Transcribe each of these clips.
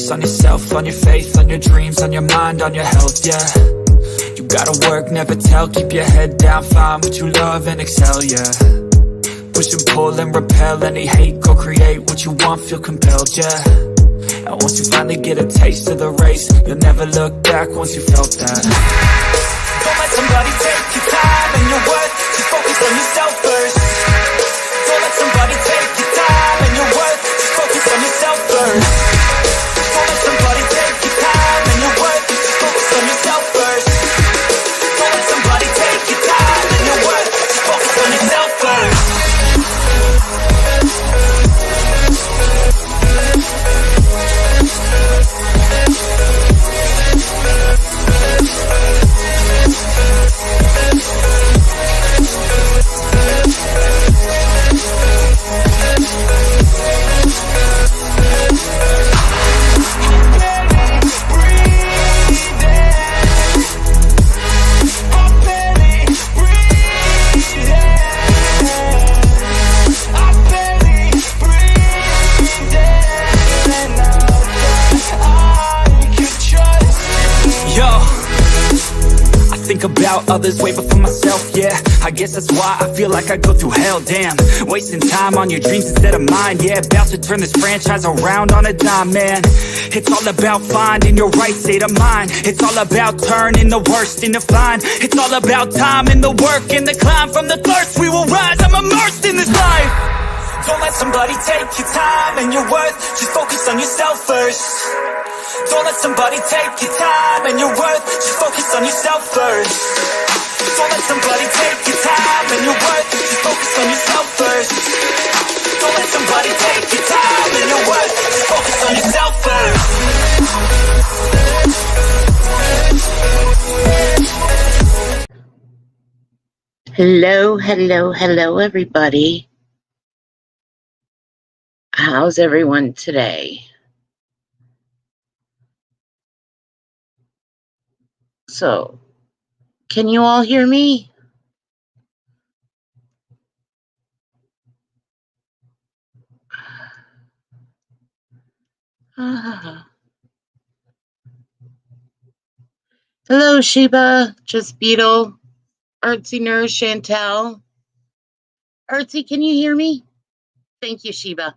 focus on yourself, on your faith, on your dreams, on your mind, on your health, yeah. You gotta work, never tell, keep your head down, find what you love and excel, yeah. Push and pull and repel any hate, go create what you want, feel compelled, yeah. And once you finally get a taste of the race, you'll never look back once you felt that. Don't let somebody take your time and your worth, just focus on yourself first. Don't let somebody take your time and your worth, just focus on yourself first. Don't let somebody take your time and your worth, just focus on yourself first. Don't let somebody take your time and your worth, just focus on yourself first. About others way before myself, yeah. I guess that's why I feel like I go through hell, damn. Wasting time on your dreams instead of mine, yeah. About to turn this franchise around on a dime, man. It's all about finding your right state of mind. It's all about turning the worst into fine. It's all about time and the work and the climb. From the thirst we will rise, I'm immersed in this life. Don't let somebody take your time and your worth, just focus on yourself first. Don't let somebody take your time and your worth, just focus on yourself first. Don't let somebody take your time and your worth, just focus on yourself first. Don't let somebody take your time and your worth, just focus on yourself first. Hello, hello, hello, everybody. How's everyone today? So, can you all hear me? Hello, Sheba, Just Beetle, Artsy Nurse, Chantel. Artsy, can you hear me? Thank you, Sheba.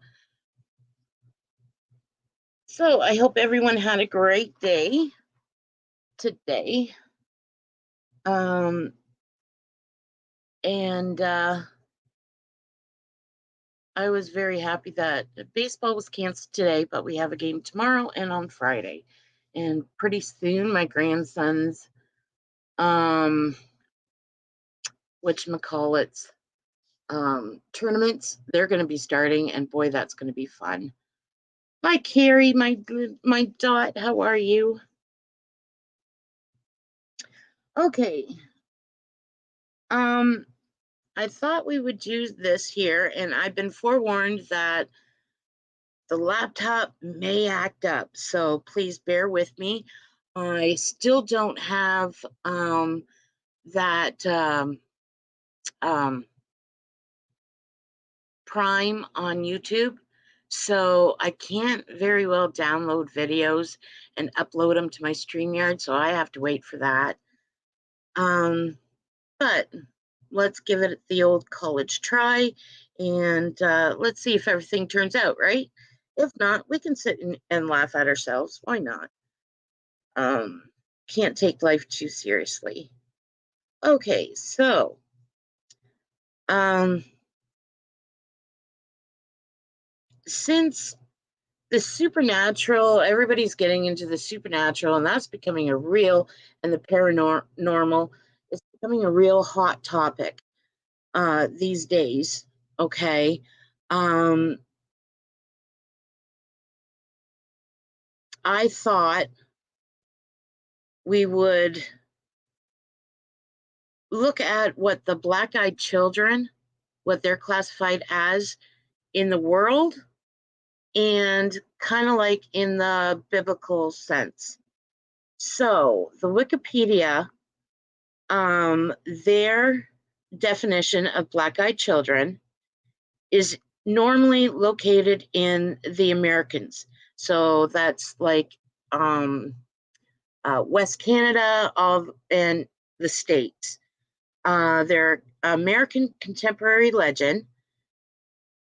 So, I hope everyone had a great day today. I was very happy that baseball was canceled today, but we have a game tomorrow and on Friday. And pretty soon, my grandson's, whatchamacallits, tournaments, they're going to be starting, and boy, that's going to be fun. Hi, Carrie, my dot, how are you? Okay. I thought we would use this here, and I've been forewarned that the laptop may act up, so please bear with me. I still don't have that Prime on YouTube, so I can't very well download videos and upload them to my StreamYard, so I have to wait for that. But let's give it the old college try, and let's see if everything turns out right. If not, we can sit and laugh at ourselves. Why not? Can't take life too seriously. Okay, so since the supernatural, everybody's getting into the supernatural, and that's becoming a real, and the paranormal is becoming a real hot topic these days. Okay. I thought we would look at what the black-eyed children, what they're classified as in the world, and kind of like in the biblical sense. So the Wikipedia, their definition of black-eyed children is normally located in the Americas. So that's like West Canada and the States. They're American contemporary legend,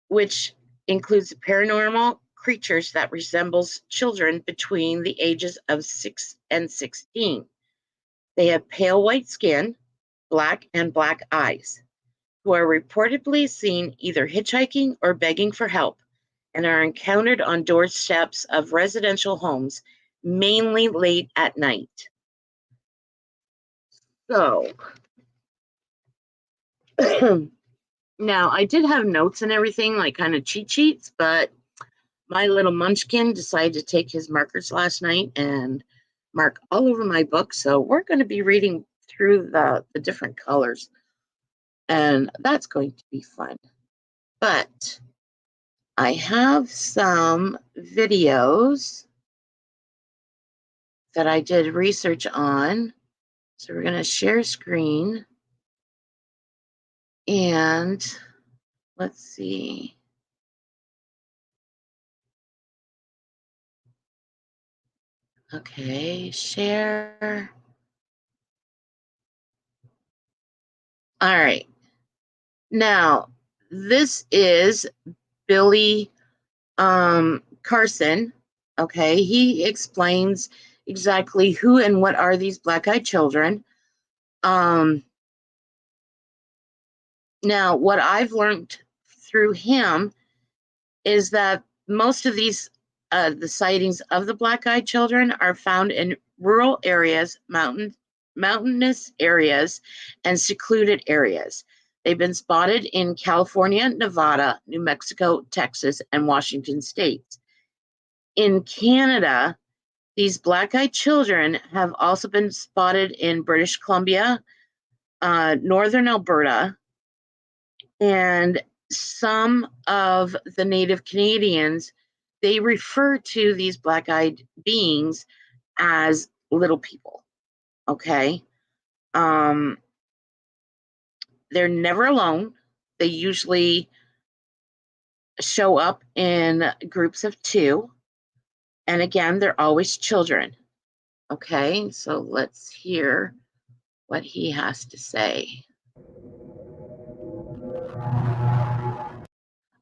which includes paranormal creatures that resembles children between the ages of 6 and 16. They have pale white skin, black eyes, who are reportedly seen either hitchhiking or begging for help, and are encountered on doorsteps of residential homes, mainly late at night. So, now I did have notes and everything, like kind of cheat sheets, but my little munchkin decided to take his markers last night and mark all over my book. So we're going to be reading through the different colors, and that's going to be fun. But I have some videos that I did research on. So we're going to share screen. And let's see. Okay, share. All right. Now, this is Billy Carson. Okay, he explains exactly who and what are these black-eyed children. Now, what I've learned through him is that most of these, the sightings of the black-eyed children are found in rural areas, mountainous areas, and secluded areas. They've been spotted in California, Nevada, New Mexico, Texas, and Washington states. In Canada, these black-eyed children have also been spotted in British Columbia, northern Alberta, and some of the Native Canadians, they refer to these black-eyed beings as little people, okay? They're never alone. They usually show up in groups of 2. And again, they're always children. Okay, so let's hear what he has to say.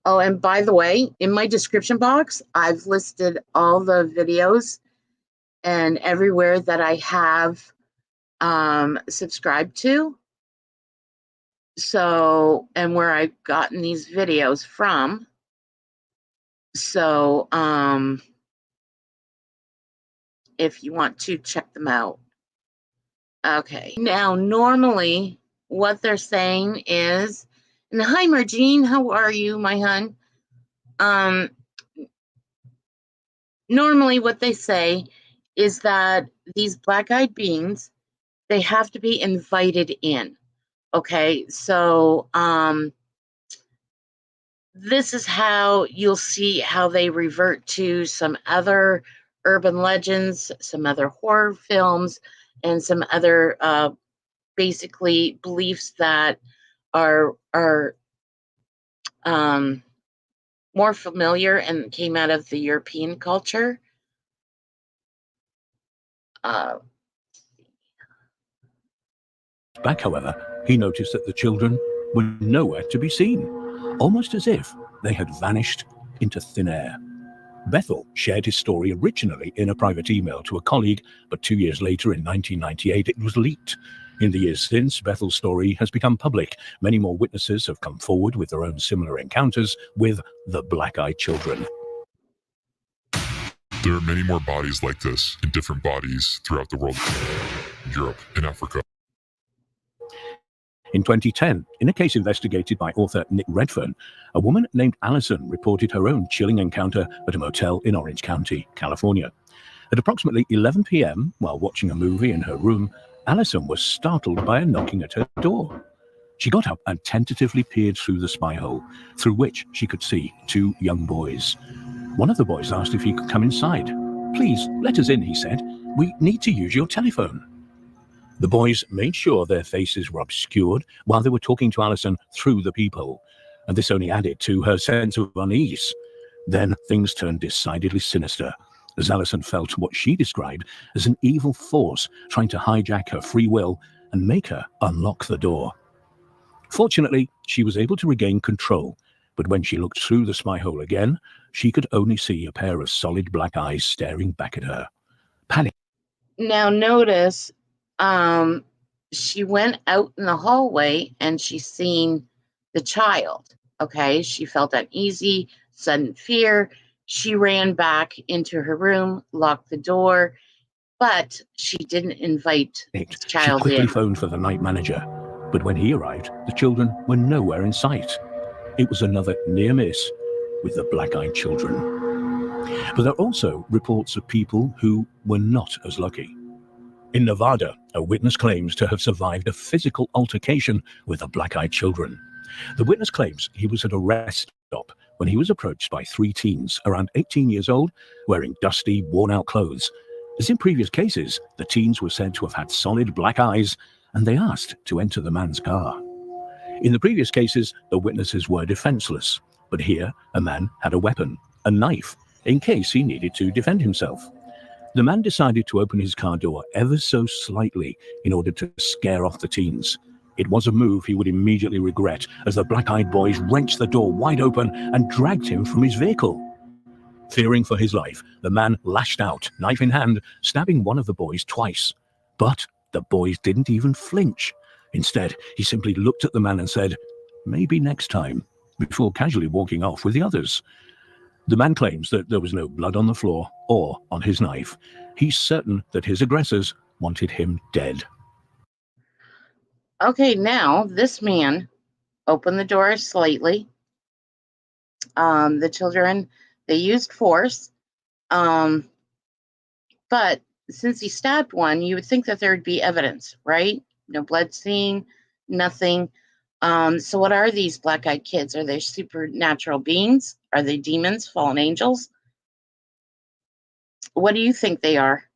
Oh, and by the way, in my description box, I've listed all the videos and everywhere that I have subscribed to. So, and where I've gotten these videos from. So, if you want to check them out. Okay, now normally what they're saying is, and hi Margene, how are you, my hun? Normally what they say is that these black-eyed beings, they have to be invited in. Okay, so this is how you'll see how they revert to some other urban legends, some other horror films, and some other basically beliefs that are more familiar and came out of the European culture. Back, however, he noticed that the children were nowhere to be seen, almost as if they had vanished into thin air. Bethel shared his story originally in a private email to a colleague, but 2 years later, in 1998, it was leaked. In the years since, Bethel's story has become public. Many more witnesses have come forward with their own similar encounters with the black-eyed children. There are many more bodies like this in different bodies throughout the world, Europe and Africa. In 2010, in a case investigated by author Nick Redfern, a woman named Allison reported her own chilling encounter at a motel in Orange County, California. At approximately 11 p.m., while watching a movie in her room, Allison was startled by a knocking at her door. She got up and tentatively peered through the spy hole, through which she could see 2 young boys. One of the boys asked if he could come inside. "Please, let us in," he said. "We need to use your telephone." The boys made sure their faces were obscured while they were talking to Allison through the peephole, and this only added to her sense of unease. Then things turned decidedly sinister, as Alison felt what she described as an evil force trying to hijack her free will and make her unlock the door. Fortunately, she was able to regain control, but when she looked through the spy hole again, she could only see a pair of solid black eyes staring back at her. Panic. Now notice, she went out in the hallway and she seen the child. Okay, she felt uneasy, sudden fear. She ran back into her room, locked the door, but she didn't invite the She child quickly in. phoned for the night manager, but when he arrived, the children were nowhere in sight. It was another near miss with the black-eyed children. But there are also reports of people who were not as lucky. In Nevada, a witness claims to have survived a physical altercation with the black-eyed children. The witness claims he was at a rest stop when he was approached by 3 teens around 18 years old, wearing dusty, worn-out clothes. As in previous cases, the teens were said to have had solid black eyes, and they asked to enter the man's car. In the previous cases, the witnesses were defenseless, but here a man had a weapon, a knife, in case he needed to defend himself. The man decided to open his car door ever so slightly in order to scare off the teens. It was a move he would immediately regret, as the black-eyed boys wrenched the door wide open and dragged him from his vehicle. Fearing for his life, the man lashed out, knife in hand, stabbing one of the boys twice. But the boys didn't even flinch. Instead, he simply looked at the man and said, "Maybe next time," before casually walking off with the others. The man claims that there was no blood on the floor or on his knife. He's certain that his aggressors wanted him dead. Okay, now this man opened the door slightly. The children, they used force. But since he stabbed one, you would think that there would be evidence, right? No blood seen, nothing. So what are these black-eyed kids? Are they supernatural beings? Are they demons, fallen angels? What do you think they are?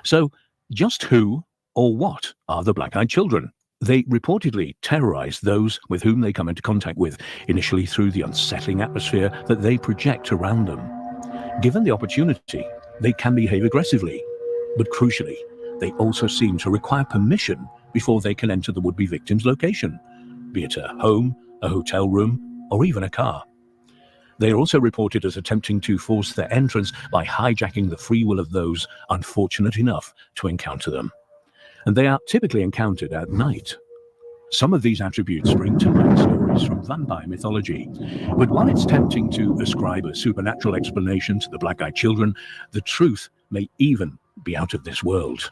So, just who or what are the black-eyed children? They reportedly terrorize those with whom they come into contact with, initially through the unsettling atmosphere that they project around them. Given the opportunity, they can behave aggressively, but crucially, they also seem to require permission before they can enter the would-be victim's location, be it a home, a hotel room, or even a car. They are also reported as attempting to force their entrance by hijacking the free will of those unfortunate enough to encounter them. And they are typically encountered at night. Some of these attributes bring to mind stories from vampire mythology. But while it's tempting to ascribe a supernatural explanation to the black-eyed children, the truth may even be out of this world.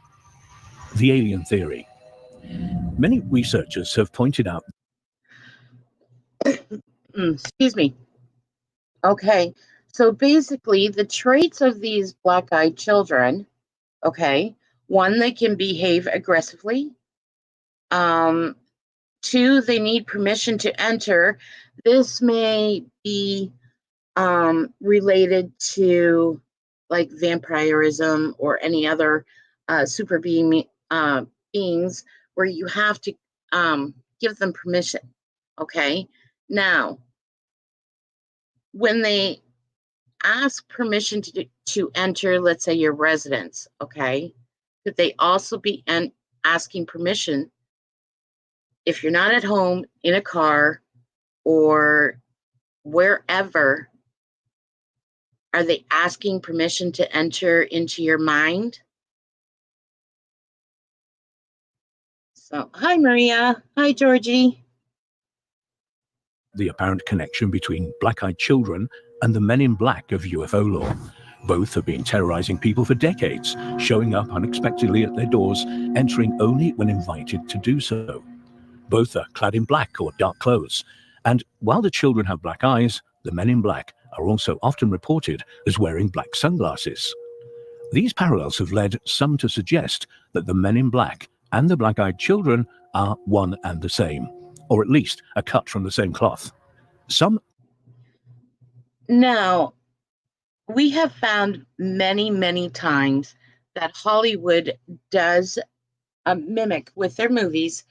The alien theory. Many researchers have pointed out. Excuse me. Okay, so basically the traits of these black-eyed children, okay, one, they can behave aggressively. 2, they need permission to enter. This may be related to like vampirism or any other super beings where you have to give them permission. Okay, now when they ask permission to enter, let's say your residence, okay, could they also be asking permission if you're not at home, in a car, or wherever? Are they asking permission to enter into your mind? So, hi, Maria. Hi, Georgie. The apparent connection between black-eyed children and the men in black of UFO lore. Both have been terrorizing people for decades, showing up unexpectedly at their doors, entering only when invited to do so. Both are clad in black or dark clothes, and while the children have black eyes, the men in black are also often reported as wearing black sunglasses. These parallels have led some to suggest that the men in black and the black-eyed children are one and the same, or at least are cut from the same cloth. Now, we have found many, many times that Hollywood does mimic with their movies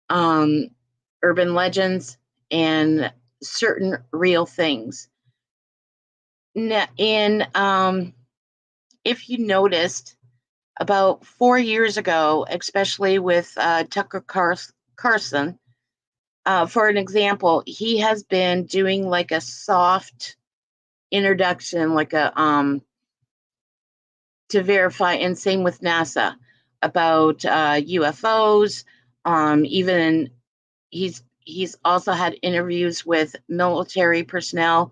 urban legends and certain real things. if you noticed, about 4 years ago, especially with Tucker Carlson, for an example, he has been doing like a soft introduction, like a to verify, and same with NASA about UFOs. Even he's also had interviews with military personnel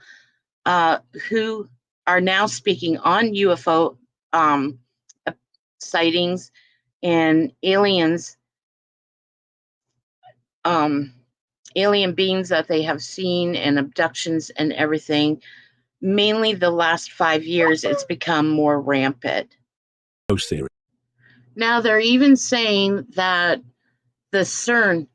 who are now speaking on UFO sightings and aliens, alien beings that they have seen, and abductions and everything. Mainly the last 5 years, it's become more rampant. Ghost theory. Now they're even saying that the CERN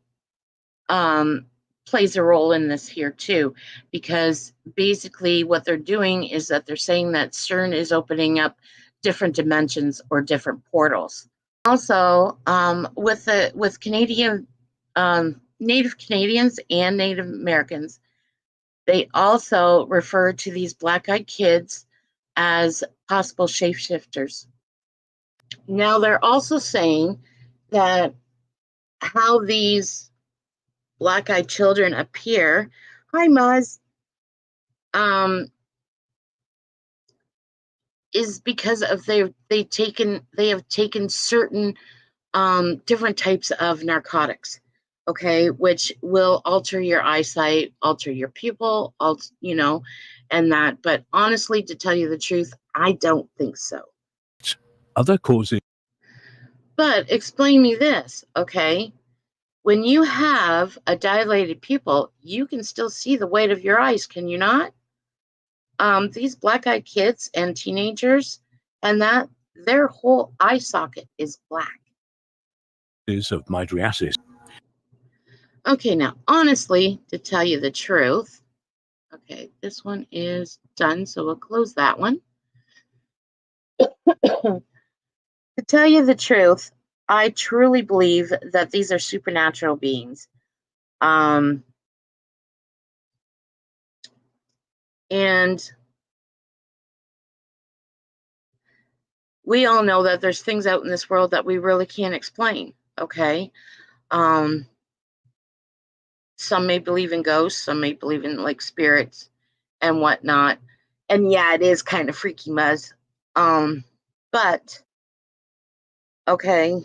plays a role in this here too, because basically what they're doing is that they're saying that CERN is opening up different dimensions or different portals. Also, with Canadian Native Canadians and Native Americans, they also refer to these black-eyed kids as possible shapeshifters. Now they're also saying that how these black-eyed children appear, hi Muzz, is because of they have taken certain different types of narcotics, okay, which will alter your eyesight, alter your pupil, and that. But honestly, to tell you the truth, I don't think so. Other causes. But explain me this, okay? When you have a dilated pupil, you can still see the white of your eyes, can you not? These black-eyed kids and teenagers, and that their whole eye socket is black. Of mydriasis. Okay, now, honestly, to tell you the truth, okay, this one is done, so we'll close that one. To tell you the truth, I truly believe that these are supernatural beings. And we all know that there's things out in this world that we really can't explain, okay? Some may believe in ghosts, some may believe in like spirits and whatnot. And yeah, it is kind of freaky, Muzz. But okay,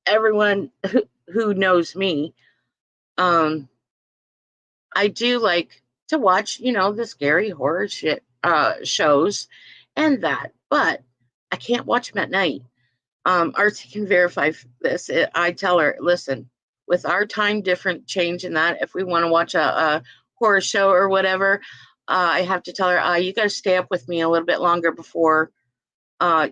everyone who knows me, I do like to watch, the scary horror shows and that, but I can't watch them at night. Artsy can verify this. I tell her, listen, with our time different change in that, if we want to watch a horror show or whatever, I have to tell her, you got to stay up with me a little bit longer before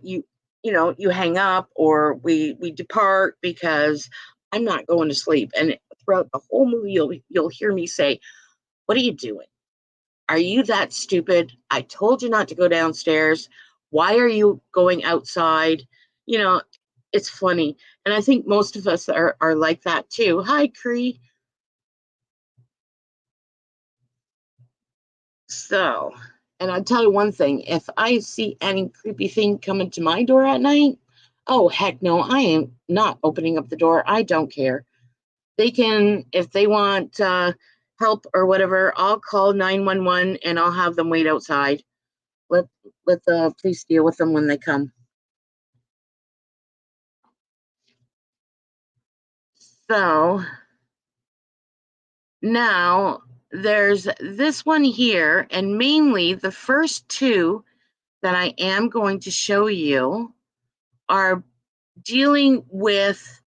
you hang up or we depart, because I'm not going to sleep. And throughout the whole movie, you'll hear me say, "What are you doing? Are you that stupid? I told you not to go downstairs. Why are you going outside?" It's funny. And I think most of us are like that too. Hi, Cree. So, and I'll tell you one thing. If I see any creepy thing coming to my door at night, oh, heck no, I am not opening up the door. I don't care. They can, if they want help or whatever, I'll call 911 and I'll have them wait outside. Let the police deal with them when they come. So now there's this one here, and mainly the first two that I am going to show you are dealing with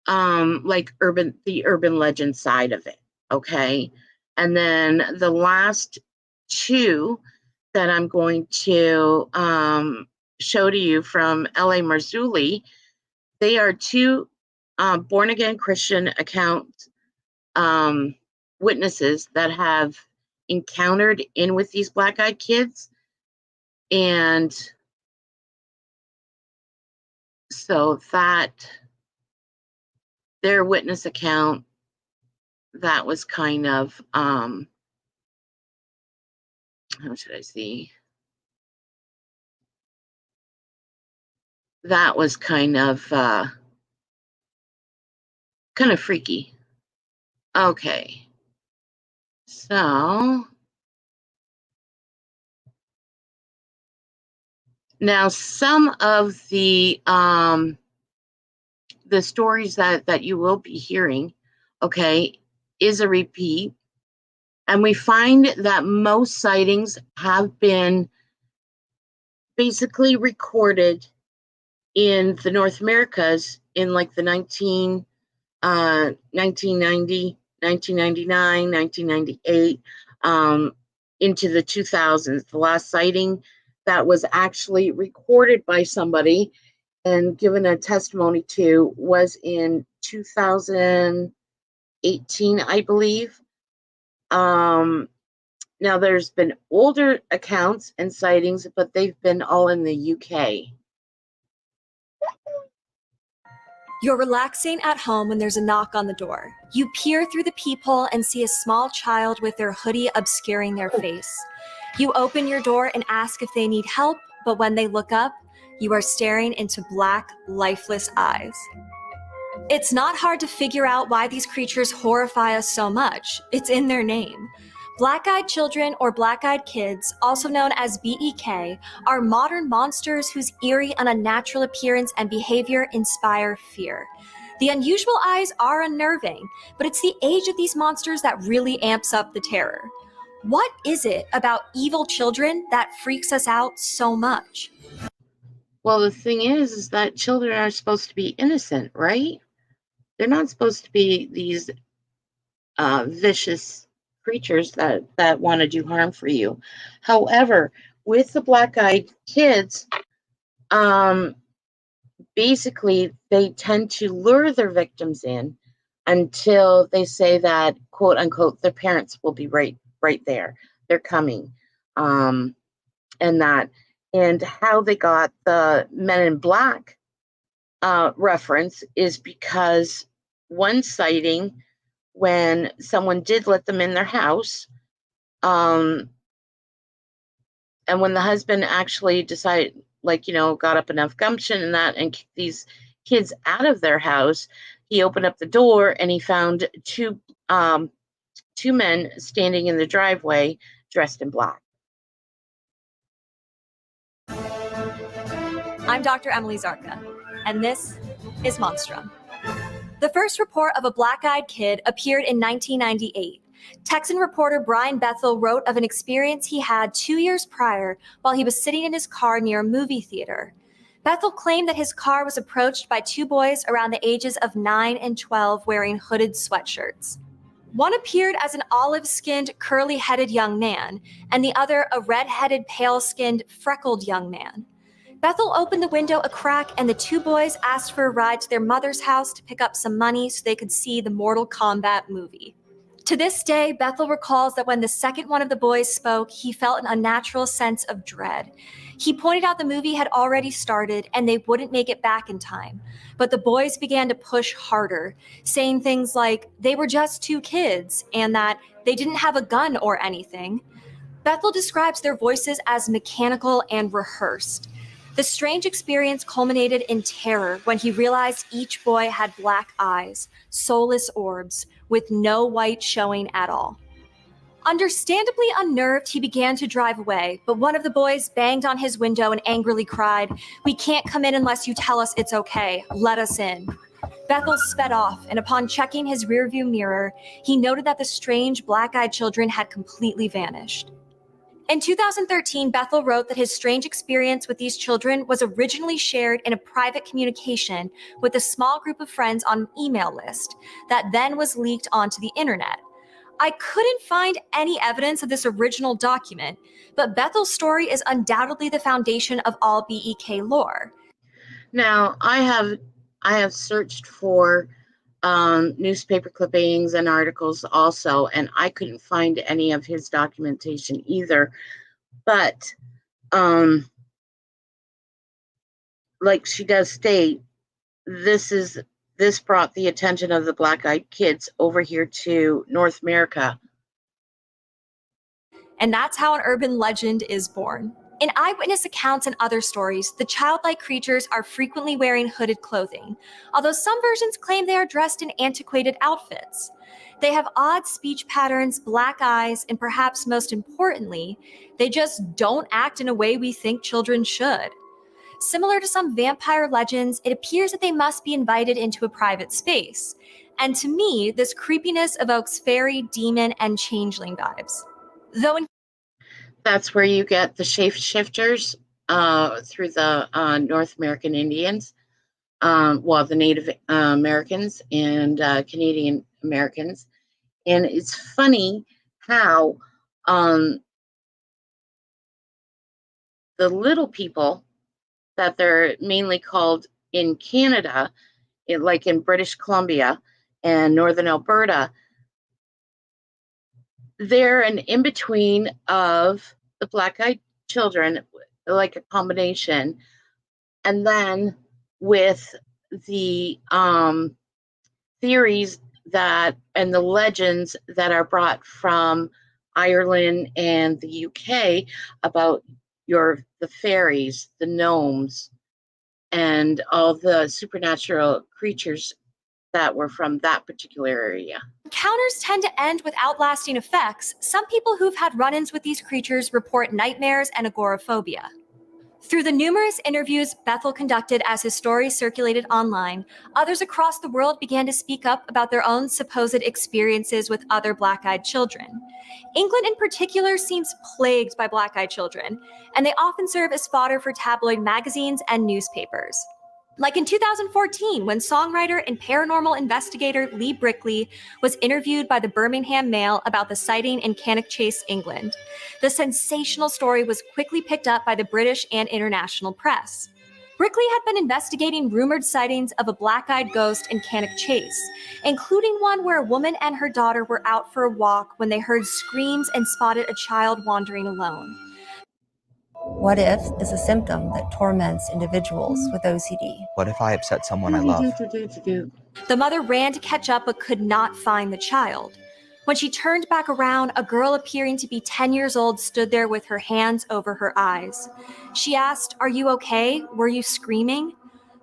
like the urban legend side of it, okay? And then the last two that I'm going to show to you from L.A. Marzulli, they are two born-again Christian account witnesses that have encountered in with these black-eyed kids. And so that their witness account, that was kind of how should I see? That was kind of freaky. Okay. So now some of the stories that you will be hearing, okay, is a repeat. And we find that most sightings have been basically recorded in the North Americas in like the 1990, 1999, 1998, into the 2000s. The last sighting that was actually recorded by somebody and given a testimony to was in 2018, I believe. Now there's been older accounts and sightings, but they've been all in the UK. You're relaxing at home when there's a knock on the door. You peer through the peephole and see a small child with their hoodie obscuring their face. You open your door and ask if they need help, but when they look up, you are staring into black, lifeless eyes. It's not hard to figure out why these creatures horrify us so much. It's in their name. Black-eyed children or black-eyed kids, also known as BEK, are modern monsters whose eerie and unnatural appearance and behavior inspire fear. The unusual eyes are unnerving, but it's the age of these monsters that really amps up the terror. What is it about evil children that freaks us out so much? Well, the thing is that children are supposed to be innocent, right? They're not supposed to be these vicious creatures that want to do harm for you. However, with the black-eyed kids, basically they tend to lure their victims in until they say that, quote unquote, their parents will be right there. They're coming. And how they got the Men in Black reference is because one sighting, when someone did let them in their house, and when the husband actually decided, got up enough gumption and kicked these kids out of their house, he opened up the door and he found two men standing in the driveway dressed in black. I'm Dr. Emily Zarka, and this is Monstrum. The first report of a black-eyed kid appeared in 1998. Texan reporter Brian Bethel wrote of an experience he had 2 years prior while he was sitting in his car near a movie theater. Bethel claimed that his car was approached by two boys around the ages of 9 and 12 wearing hooded sweatshirts. One appeared as an olive-skinned, curly-headed young man, and the other a red-headed, pale-skinned, freckled young man. Bethel opened the window a crack, and the two boys asked for a ride to their mother's house to pick up some money so they could see the Mortal Kombat movie. To this day, Bethel recalls that when the second one of the boys spoke, he felt an unnatural sense of dread. He pointed out the movie had already started and they wouldn't make it back in time. But the boys began to push harder, saying things like they were just two kids and that they didn't have a gun or anything. Bethel describes their voices as mechanical and rehearsed. The strange experience culminated in terror when he realized each boy had black eyes, soulless orbs, with no white showing at all. Understandably unnerved, he began to drive away, but one of the boys banged on his window and angrily cried, "We can't come in unless you tell us it's okay. Let us in." Bethel sped off, and upon checking his rearview mirror, he noted that the strange black-eyed children had completely vanished. In 2013, Bethel wrote that his strange experience with these children was originally shared in a private communication with a small group of friends on an email list that then was leaked onto the internet. I couldn't find any evidence of this original document, but Bethel's story is undoubtedly the foundation of all BEK lore. Now, I have searched for newspaper clippings and articles also, and I couldn't find any of his documentation either. But like she does state, this brought the attention of the black-eyed kids over here to North America. And that's how an urban legend is born. In eyewitness accounts and other stories, the childlike creatures are frequently wearing hooded clothing, although some versions claim they are dressed in antiquated outfits. They have odd speech patterns, black eyes, and perhaps most importantly, they just don't act in a way we think children should. Similar to some vampire legends, it appears that they must be invited into a private space. And to me, this creepiness evokes fairy, demon, and changeling vibes. That's where you get the shapeshifters through the North American Indians, the Native Americans and Canadian Americans. And it's funny how the little people that they're mainly called in Canada, like in British Columbia and Northern Alberta, they're an in-between of the black-eyed children, like a combination. And then with the theories that and the legends that are brought from Ireland and the UK about the fairies, the gnomes, and all the supernatural creatures that were from that particular area. Encounters tend to end with outlasting effects. Some people who've had run-ins with these creatures report nightmares and agoraphobia. Through the numerous interviews Bethel conducted as his story circulated online, others across the world began to speak up about their own supposed experiences with other black-eyed children. England in particular seems plagued by black-eyed children, and they often serve as fodder for tabloid magazines and newspapers. Like in 2014, when songwriter and paranormal investigator Lee Brickley was interviewed by the Birmingham Mail about the sighting in Cannock Chase, England. The sensational story was quickly picked up by the British and international press. Brickley had been investigating rumored sightings of a black-eyed ghost in Cannock Chase, including one where a woman and her daughter were out for a walk when they heard screams and spotted a child wandering alone. What if is a symptom that torments individuals with OCD? What if I upset someone I love? The mother ran to catch up but could not find the child. When she turned back around, a girl appearing to be 10 years old stood there with her hands over her eyes. She asked, "Are you okay? Were you screaming?"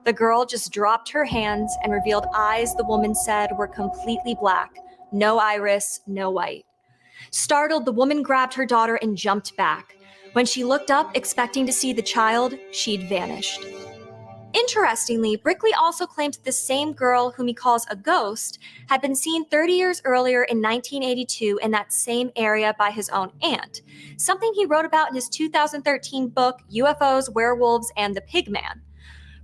The girl just dropped her hands and revealed eyes the woman said were completely black, no iris, no white. Startled, the woman grabbed her daughter and jumped back. When she looked up, expecting to see the child, she'd vanished. Interestingly, Brickley also claims the same girl, whom he calls a ghost, had been seen 30 years earlier in 1982 in that same area by his own aunt, something he wrote about in his 2013 book, UFOs, Werewolves, and the Pigman.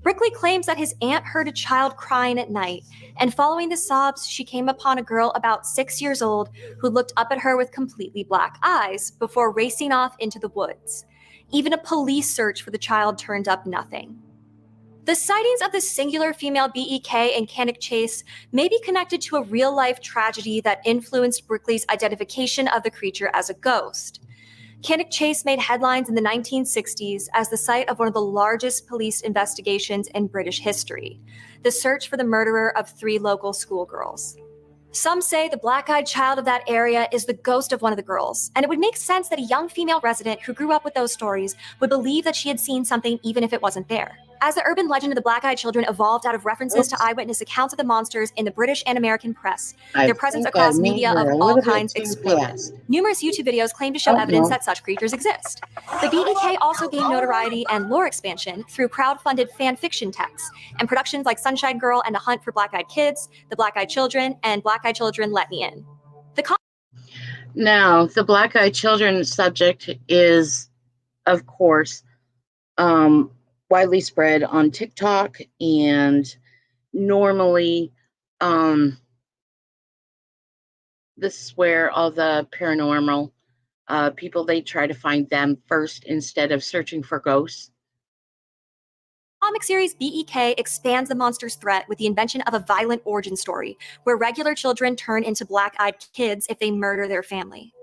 Brickley claims that his aunt heard a child crying at night, and following the sobs, she came upon a girl about 6 years old who looked up at her with completely black eyes before racing off into the woods. Even a police search for the child turned up nothing. The sightings of this singular female BEK in Cannock Chase may be connected to a real-life tragedy that influenced Brickley's identification of the creature as a ghost. Cannock Chase made headlines in the 1960s as the site of one of the largest police investigations in British history, the search for the murderer of 3 local schoolgirls. Some say the black-eyed child of that area is the ghost of one of the girls, and it would make sense that a young female resident who grew up with those stories would believe that she had seen something even if it wasn't there. As the urban legend of the black-eyed children evolved out of references to eyewitness accounts of the monsters in the British and American press, their presence across media of all kinds exploded. Numerous YouTube videos claim to show evidence that such creatures exist. The BEK also gained notoriety and lore expansion through crowd-funded fan fiction texts and productions like Sunshine Girl and The Hunt for Black-Eyed Kids, The Black-Eyed Children, and Black-Eyed Children Let Me In. Now, the black-eyed children subject is, of course, widely spread on TikTok, and normally this is where all the paranormal people, they try to find them first instead of searching for ghosts. Comic series BEK expands the monster's threat with the invention of a violent origin story where regular children turn into black-eyed kids if they murder their family.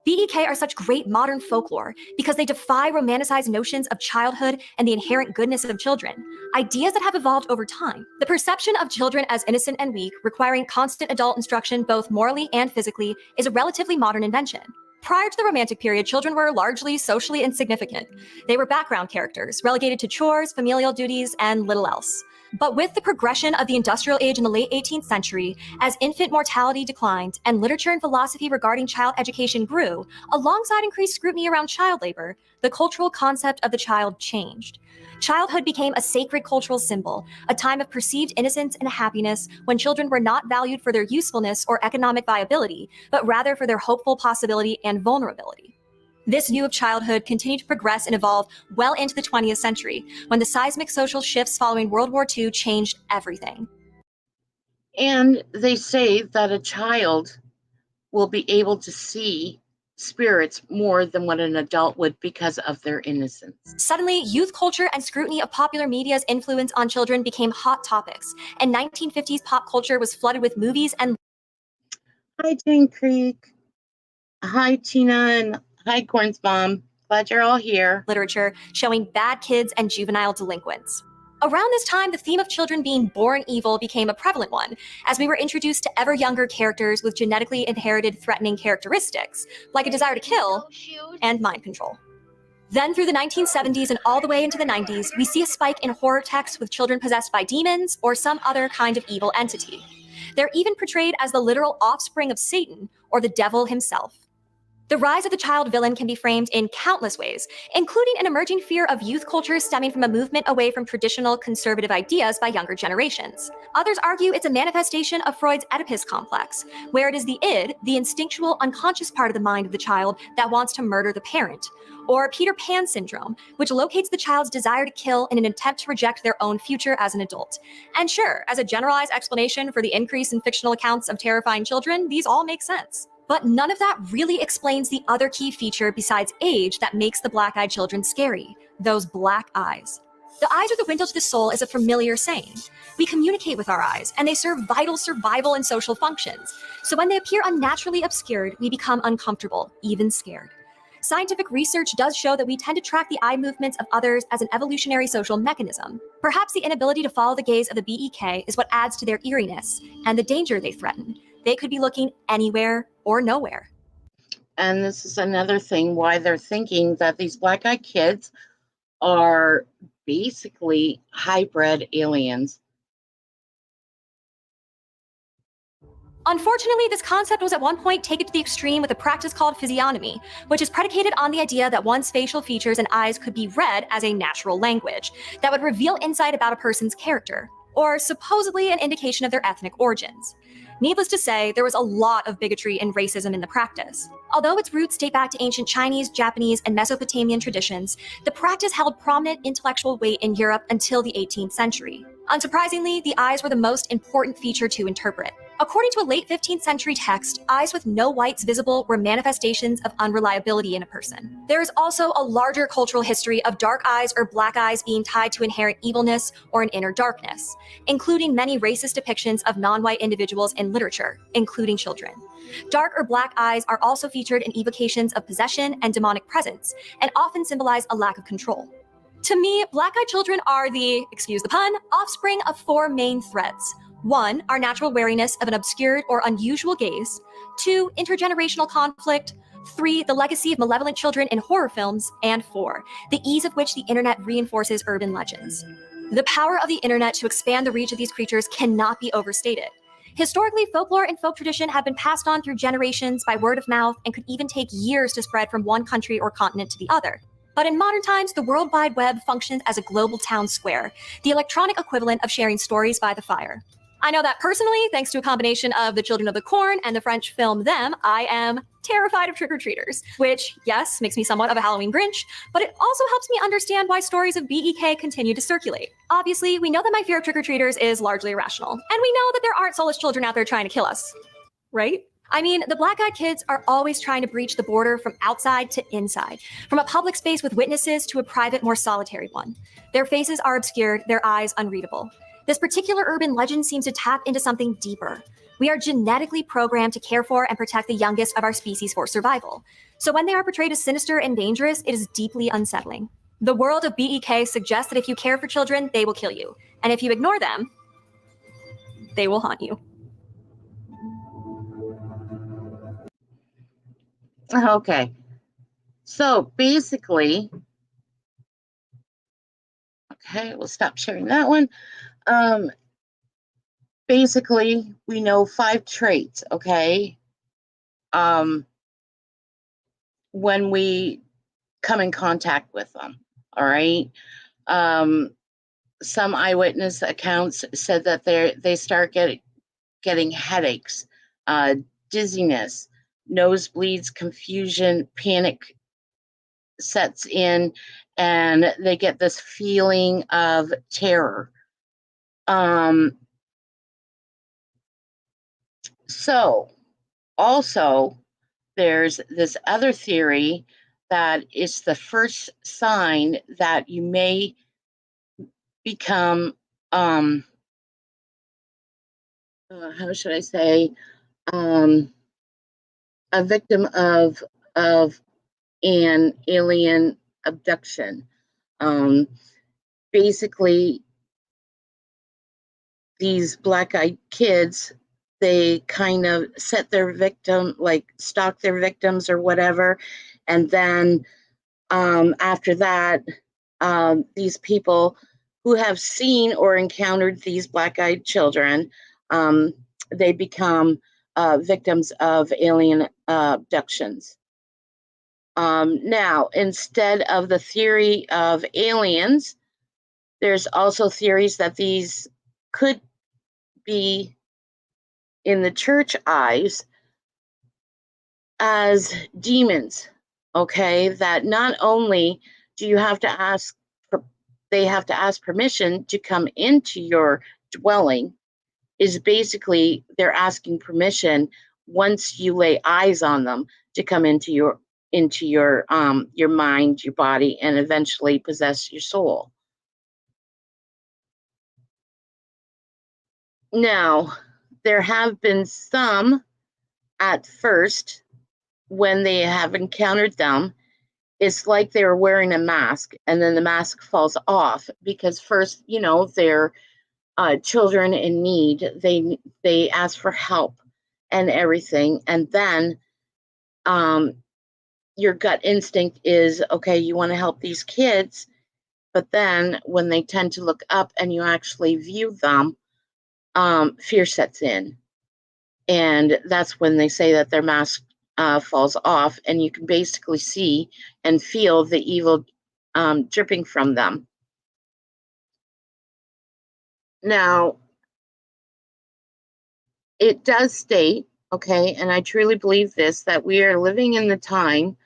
BEK are such great modern folklore because they defy romanticized notions of childhood and the inherent goodness of children, ideas that have evolved over time. The perception of children as innocent and weak, requiring constant adult instruction both morally and physically, is a relatively modern invention. Prior to the Romantic period, children were largely socially insignificant. They were background characters, relegated to chores, familial duties, and little else. But with the progression of the industrial age in the late 18th century, as infant mortality declined and literature and philosophy regarding child education grew, alongside increased scrutiny around child labor, the cultural concept of the child changed. Childhood became a sacred cultural symbol, a time of perceived innocence and happiness when children were not valued for their usefulness or economic viability, but rather for their hopeful possibility and vulnerability. This view of childhood continued to progress and evolve well into the 20th century, when the seismic social shifts following World War II changed everything. And they say that a child will be able to see spirits more than what an adult would because of their innocence. Suddenly, youth culture and scrutiny of popular media's influence on children became hot topics, and 1950s pop culture was flooded with movies and... Hi, Jane Creek. Hi, Tina, and hi, Corn's mom. Glad you're all here. ...literature showing bad kids and juvenile delinquents. Around this time, the theme of children being born evil became a prevalent one, as we were introduced to ever younger characters with genetically inherited threatening characteristics, like a desire to kill and mind control. Then through the 1970s and all the way into the 90s, we see a spike in horror texts with children possessed by demons or some other kind of evil entity. They're even portrayed as the literal offspring of Satan or the devil himself. The rise of the child villain can be framed in countless ways, including an emerging fear of youth culture stemming from a movement away from traditional conservative ideas by younger generations. Others argue it's a manifestation of Freud's Oedipus complex, where it is the id, the instinctual, unconscious part of the mind of the child, that wants to murder the parent. Or Peter Pan syndrome, which locates the child's desire to kill in an attempt to reject their own future as an adult. And sure, as a generalized explanation for the increase in fictional accounts of terrifying children, these all make sense. But none of that really explains the other key feature besides age that makes the black-eyed children scary: those black eyes. The eyes are the window to the soul is a familiar saying. We communicate with our eyes, and they serve vital survival and social functions. So when they appear unnaturally obscured, we become uncomfortable, even scared. Scientific research does show that we tend to track the eye movements of others as an evolutionary social mechanism. Perhaps the inability to follow the gaze of the BEK is what adds to their eeriness and the danger they threaten. They could be looking anywhere or nowhere. And this is another thing why they're thinking that these black-eyed kids are basically hybrid aliens. Unfortunately, this concept was at one point taken to the extreme with a practice called physiognomy, which is predicated on the idea that one's facial features and eyes could be read as a natural language that would reveal insight about a person's character, or supposedly an indication of their ethnic origins. Needless to say, there was a lot of bigotry and racism in the practice. Although its roots date back to ancient Chinese, Japanese, and Mesopotamian traditions, the practice held prominent intellectual weight in Europe until the 18th century. Unsurprisingly, the eyes were the most important feature to interpret. According to a late 15th century text, eyes with no whites visible were manifestations of unreliability in a person. There is also a larger cultural history of dark eyes or black eyes being tied to inherent evilness or an inner darkness, including many racist depictions of non-white individuals in literature, including children. Dark or black eyes are also featured in evocations of possession and demonic presence, and often symbolize a lack of control. To me, black-eyed children are the, excuse the pun, offspring of four main threads. 1, our natural wariness of an obscured or unusual gaze. 2, intergenerational conflict. 3, the legacy of malevolent children in horror films. And 4, the ease of which the internet reinforces urban legends. The power of the internet to expand the reach of these creatures cannot be overstated. Historically, folklore and folk tradition have been passed on through generations by word of mouth and could even take years to spread from one country or continent to the other. But in modern times, the World Wide Web functions as a global town square, the electronic equivalent of sharing stories by the fire. I know that personally, thanks to a combination of The Children of the Corn and the French film Them, I am terrified of trick-or-treaters, which, yes, makes me somewhat of a Halloween Grinch, but it also helps me understand why stories of BEK continue to circulate. Obviously, we know that my fear of trick-or-treaters is largely irrational, and we know that there aren't soulless children out there trying to kill us, right? I mean, the black-eyed kids are always trying to breach the border from outside to inside, from a public space with witnesses to a private, more solitary one. Their faces are obscured, their eyes unreadable. This particular urban legend seems to tap into something deeper. We are genetically programmed to care for and protect the youngest of our species for survival. So when they are portrayed as sinister and dangerous, it is deeply unsettling. The world of BEK suggests that if you care for children, they will kill you. And if you ignore them, they will haunt you. Okay. So basically, okay, we'll stop sharing that one. Um, basically, we know 5 traits, okay? Um, when we come in contact with them, all right? Um, some eyewitness accounts said that they start getting headaches, uh, dizziness, nosebleeds, confusion, panic sets in, and they get this feeling of terror. So also there's this other theory that it's the first sign that you may become how should I say, um, a victim of an alien abduction. Um, basically, these black-eyed kids, they kind of set their victim, like stalk their victims or whatever, and then after that, these people who have seen or encountered these black-eyed children, um, they become victims of alien abductions. Now, instead of the theory of aliens, there's also theories that these could be, in the church eyes, as demons. Okay, that not only do you have to ask, they have to ask permission to come into your dwelling. Is basically they're asking permission once you lay eyes on them to come into your mind, your body, and eventually possess your soul. Now, there have been some at first when they have encountered them, it's like they're wearing a mask and then the mask falls off because first, they're children in need. They ask for help and everything, and then your gut instinct is, okay, you want to help these kids, but then when they tend to look up and you actually view them, fear sets in, and that's when they say that their mask falls off, and you can basically see and feel the evil dripping from them. Now, it does state, okay, and I truly believe this, that we are living in the time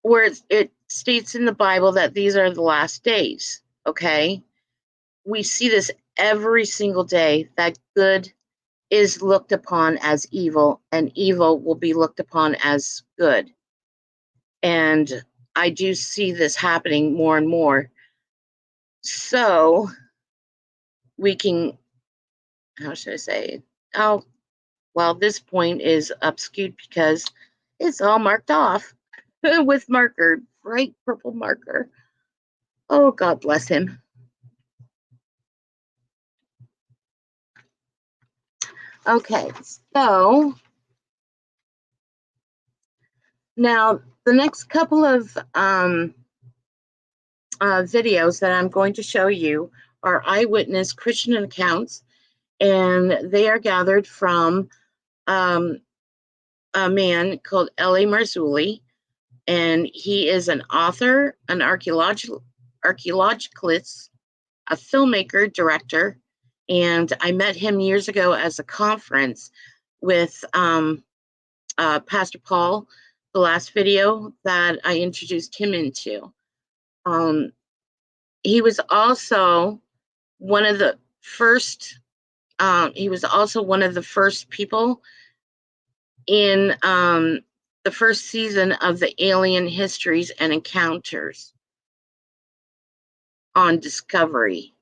where it states in the Bible that these are the last days, okay? We see this every single day, that good is looked upon as evil and evil will be looked upon as good. And I do see this happening more and more. So we can, how should I say? Oh, well, this point is obscured because it's all marked off with marker, bright purple marker. Oh, God bless him. Okay, so now the next couple of videos that I'm going to show you are eyewitness Christian accounts, and they are gathered from a man called L.A. Marzulli, and he is an author, an archaeologist, a filmmaker, director, and I met him years ago as a conference with Pastor Paul, the last video that I introduced him into. He was also one of the first. He was also one of the first people in the first season of the Alien Histories and Encounters on Discovery.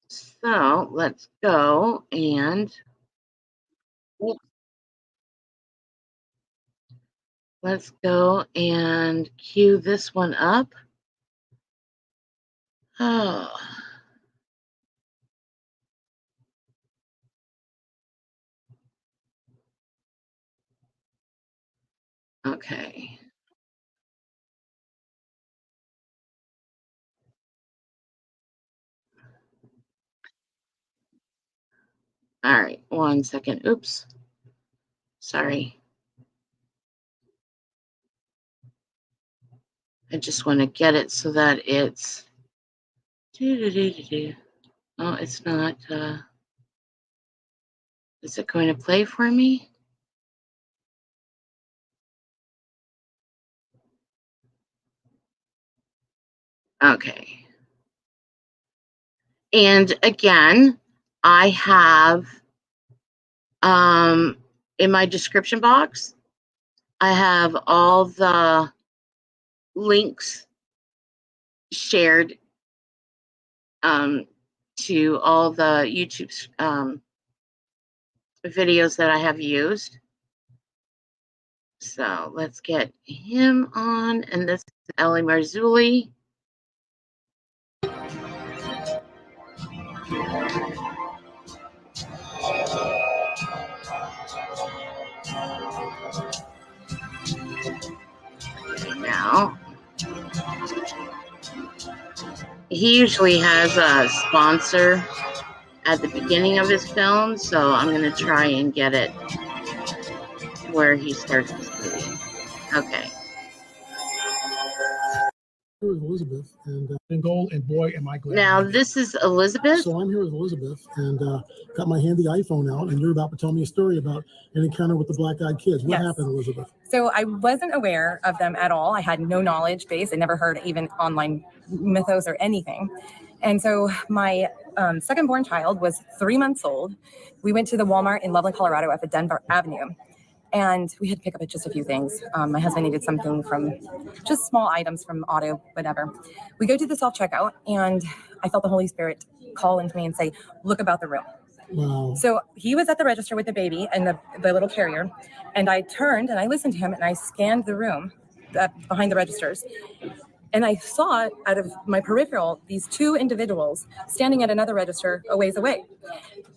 So let's go and cue this one up. Oh. Okay. All right, 1 second. Oops. Sorry. I just want to get it so that it's. Oh, it's not. Is it going to play for me? Okay. And again, I have in my description box, I have all the links shared to all the YouTube videos that I have used. So let's get him on. And this is Ellie Marzulli. Okay, now, he usually has a sponsor at the beginning of his film, so I'm going to try and get it where he starts his movie. Okay. Here with Elizabeth, and gold, and boy, am I glad. Now, this is Elizabeth. So I'm here with Elizabeth, and got my handy iPhone out, and you're about to tell me a story about an encounter with the black-eyed kids. What happened, Elizabeth? So I wasn't aware of them at all. I had no knowledge base. I never heard even online mythos or anything. And so my second-born child was 3 months old. We went to the Walmart in Loveland, Colorado at the Denver Avenue. And we had to pick up just a few things. My husband needed something from just small items from auto, whatever. We go to the self-checkout, and I felt the Holy Spirit call into me and say, look about the room. Wow. So he was at the register with the baby and the little carrier. And I turned and I listened to him and I scanned the room behind the registers. And I saw out of my peripheral these two individuals standing at another register a ways away.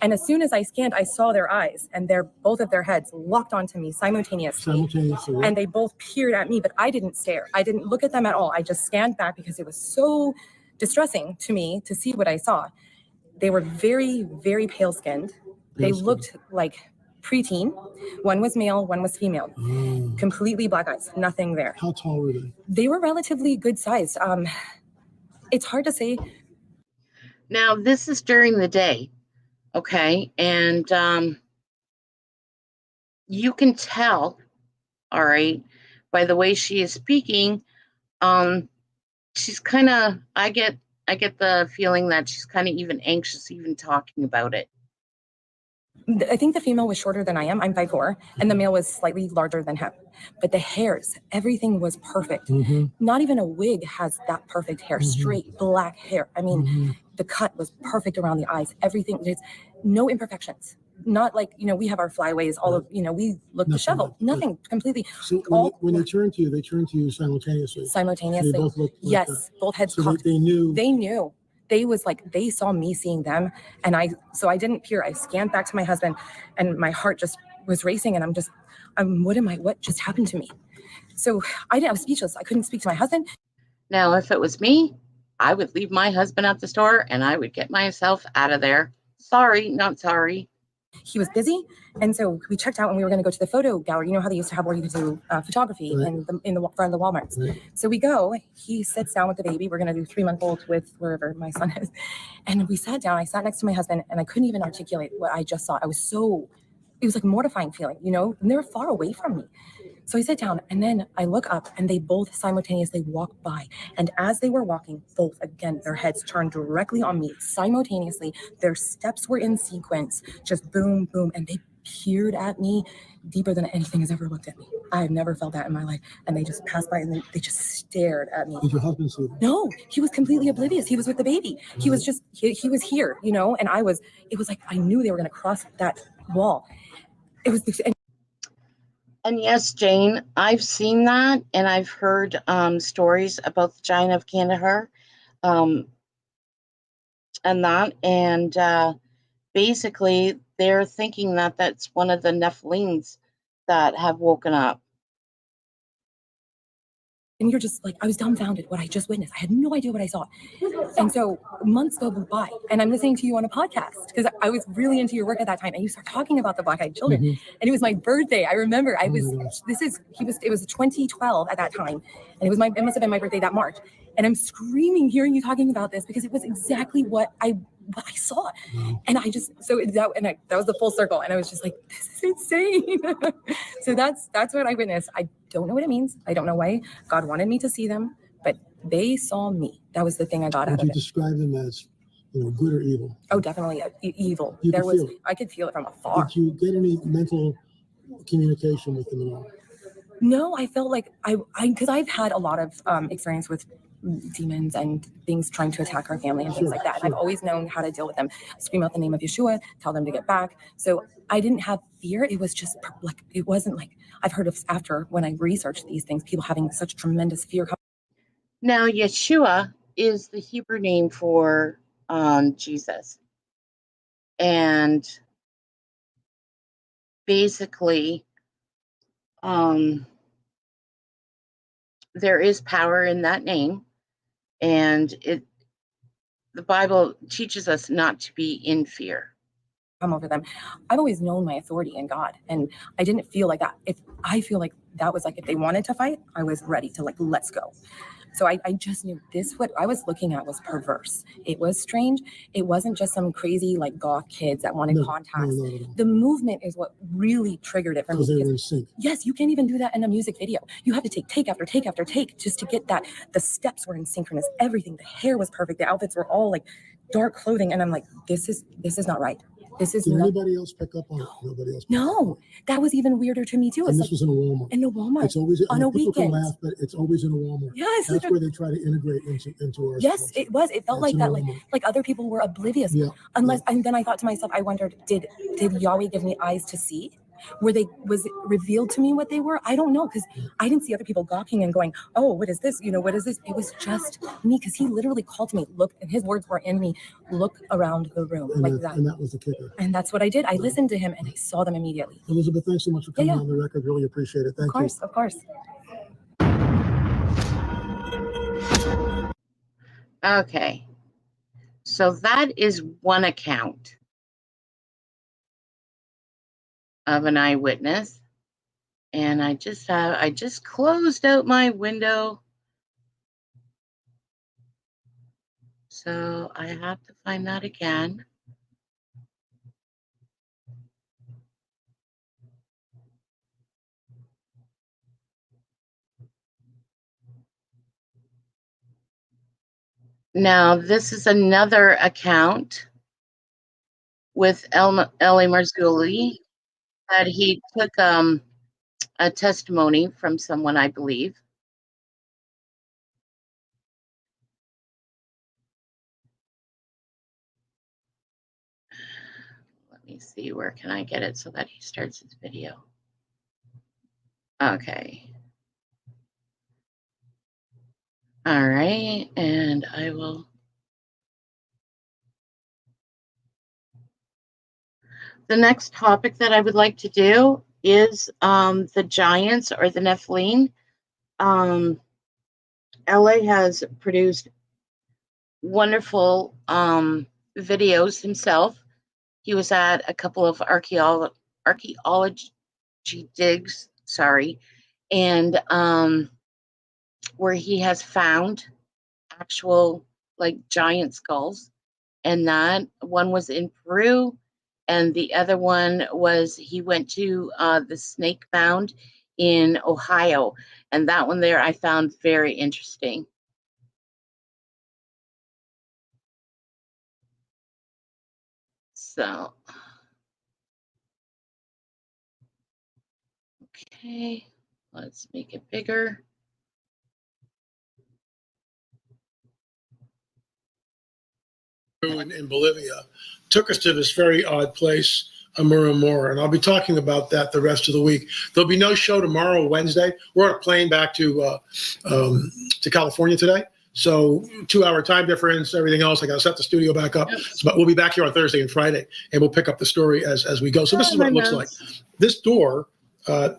And as soon as I scanned, I saw their eyes, and both of their heads locked onto me simultaneously. And they both peered at me, but I didn't stare. I didn't look at them at all. I just scanned back because it was so distressing to me to see what I saw. They were very, very pale-skinned. They looked like preteen. One was male, one was female. Completely black eyes, nothing there. How tall were they? They were relatively good sized. It's hard to say. Now, this is during the day. Okay, and you can tell, all right, by the way she is speaking, she's kind of, I get the feeling that she's kind of even anxious even talking about it. I think the female was shorter than I am. I'm 5'4", and the male was slightly larger than him. But the hairs, everything was perfect. Not even a wig has that perfect hair, straight black hair. I mean, the cut was perfect around the eyes. Everything, there's no imperfections. Not like, we have our flyaways, all of, we look disheveled. Nothing, completely. So when they turned to you simultaneously. Simultaneously. They both looked like yes, both heads so cocked. They knew. They knew. They saw me seeing them, and I didn't peer. I scanned back to my husband, and my heart just was racing, and what just happened to me? So I was speechless. I couldn't speak to my husband. Now, if it was me, I would leave my husband at the store, and I would get myself out of there. Sorry, not sorry. He was busy, and so we checked out, and we were going to go to the photo gallery. You know how they used to have where you could do photography in the front of the Walmarts. Right. So we go. He sits down with the baby. We're going to do 3-month-old with wherever my son is, and we sat down. I sat next to my husband, and I couldn't even articulate what I just saw. It was like a mortifying feeling, and they were far away from me. So I sit down, and then I look up, and they both simultaneously walk by. And as they were walking, both, again, their heads turned directly on me simultaneously. Their steps were in sequence, just boom, boom. And they peered at me deeper than anything has ever looked at me. I've never felt that in my life. And they just passed by, and they just stared at me. Did your husband see them? No, he was completely oblivious. He was with the baby. He was just, he was here, and it was like, I knew they were going to cross that wall. It was, And yes, Jane, I've seen that, and I've heard stories about the giant of Kandahar, and that, and basically they're thinking that that's one of the Nephilims that have woken up. And you're just like, I was dumbfounded what I just witnessed. I had no idea what I saw. And so months go by and I'm listening to you on a podcast because I was really into your work at that time. And you start talking about the black-eyed children. And it was my birthday. I remember it was 2012 at that time. And it must have been my birthday that March. And I'm screaming hearing you talking about this because it was exactly what I saw. And that was the full circle. And I was just like, this is insane. So that's what I witnessed. I don't know what it means. I don't know why God wanted me to see them, but they saw me. That was the thing I got out of it. Would you describe them as, good or evil? Oh, definitely evil. I could feel it from afar. Did you get any mental communication with them at all? No, I felt like because I've had a lot of experience with demons and things trying to attack our family and things like that. And I've always known how to deal with them. Scream out the name of Yeshua, tell them to get back. So I didn't have fear. It was just like, it wasn't like I've heard of after when I researched these things, people having such tremendous fear. Now, Yeshua is the Hebrew name for Jesus. And basically, there is power in that name. And the Bible teaches us not to be in fear. Come over them. I've always known my authority in God, and I didn't feel like that. I feel like that was like if they wanted to fight, I was ready to let's go. So I just knew what I was looking at was perverse. It was strange. It wasn't just some crazy goth kids that wanted contacts. No. The movement is what really triggered it for me. Because they were in sync. Yes, you can't even do that in a music video. You have to take after take after take just to get that. The steps were in synchronous. Everything. The hair was perfect. The outfits were all dark clothing, and I'm like, this is not right. Did anybody else pick up on it? Nobody else. No, that was even weirder to me too. And this was in a Walmart. In a Walmart. It's always on a weekend. Laugh, but it's always in a Walmart. Yes, that's where they try to integrate into our. Yes, it was. It felt like that. Like other people were oblivious. Yeah. And then I thought to myself, I wondered, did Yahweh give me eyes to see? Was it revealed to me what they were? I don't know, because I didn't see other people gawking and going, oh, what is this? What is this? It was just me, because he literally called to me, look, and his words were in me, look around the room, that. And that was the kicker. And that's what I did. I listened to him and I saw them immediately. Elizabeth, thanks so much for coming on the record. Really appreciate it. Thank you. Of course. Okay. So that is one account of an eyewitness, and I just closed out my window, so I have to find that again. Now this is another account with Eli Marzulli, that he took a testimony from someone, I believe. Let me see, where can I get it so that he starts his video? Okay. All right, and I will. The next topic that I would like to do is the giants or the Nephilim. LA has produced wonderful videos himself. He was at a couple of archaeology digs, and where he has found actual giant skulls, and that one was in Peru. And the other one was he went to the Snake Mound in Ohio. And that one there I found very interesting. So, okay, let's make it bigger. In Bolivia took us to this very odd place, Amurumora, and I'll be talking about that the rest of the week. There'll be no show tomorrow, Wednesday. We're on a plane back to California today, so 2-hour time difference, everything else. I got to set the studio back up, but we'll be back here on Thursday and Friday, and we'll pick up the story as we go. So this is what it looks like. This door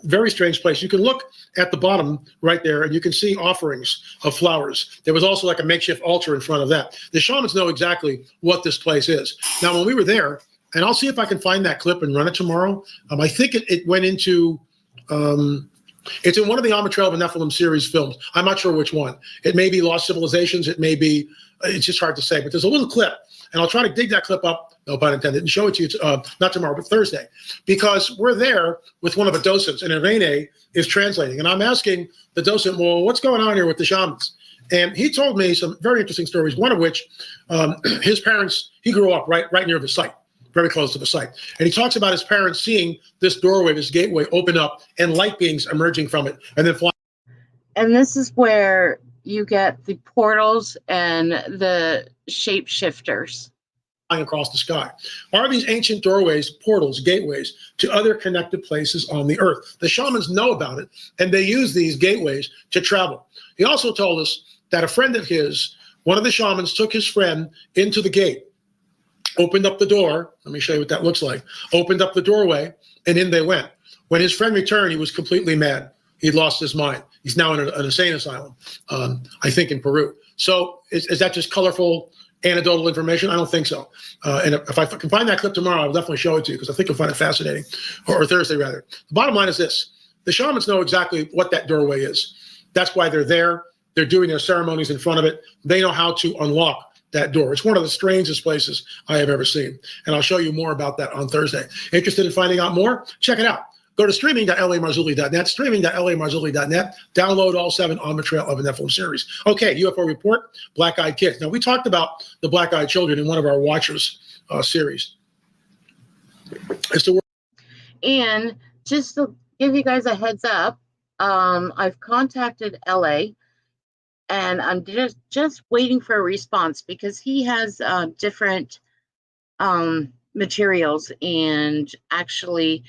Very strange place. You can look at the bottom right there, and you can see offerings of flowers. There was also like a makeshift altar in front of that. The shamans know exactly what this place is. Now, when we were there, and I'll see if I can find that clip and run it tomorrow. I think it went into, it's in one of the Alma Trail of the Nephilim series films. I'm not sure which one. It may be Lost Civilizations. It may be, it's just hard to say, but there's a little clip, and I'll try to dig that clip up, no pun intended, and show it to you, not tomorrow, but Thursday, because we're there with one of the docents, and Irene is translating. And I'm asking the docent, well, what's going on here with the shamans? And he told me some very interesting stories, one of which his parents, he grew up right near the site, very close to the site. And he talks about his parents seeing this doorway, this gateway open up and light beings emerging from it and then flying. And this is where you get the portals and the shapeshifters Across the sky. Are these ancient doorways, portals, gateways to other connected places on the earth? The shamans know about it, and they use these gateways to travel. He also told us that a friend of his, one of the shamans, took his friend into the gate, opened up the door. Let me show you what that looks like. Opened up the doorway, and in they went. When his friend returned, he was completely mad. He'd lost his mind. He's now in an insane asylum, I think in Peru. So is that just colorful anecdotal information? I don't think so. And if I can find that clip tomorrow, I'll definitely show it to you because I think you'll find it fascinating, or Thursday rather. The bottom line is this. The shamans know exactly what that doorway is. That's why they're there. They're doing their ceremonies in front of it. They know how to unlock that door. It's one of the strangest places I have ever seen. And I'll show you more about that on Thursday. Interested in finding out more? Check it out. Go to streaming.lamarzulli.net, streaming.lamarzulli.net. Download all 7 on the Trail of a Nephilim series. Okay, UFO Report, Black-Eyed Kids. Now, we talked about the Black-Eyed Children in one of our Watchers series. And just to give you guys a heads up, I've contacted LA, and I'm just waiting for a response because he has different materials and actually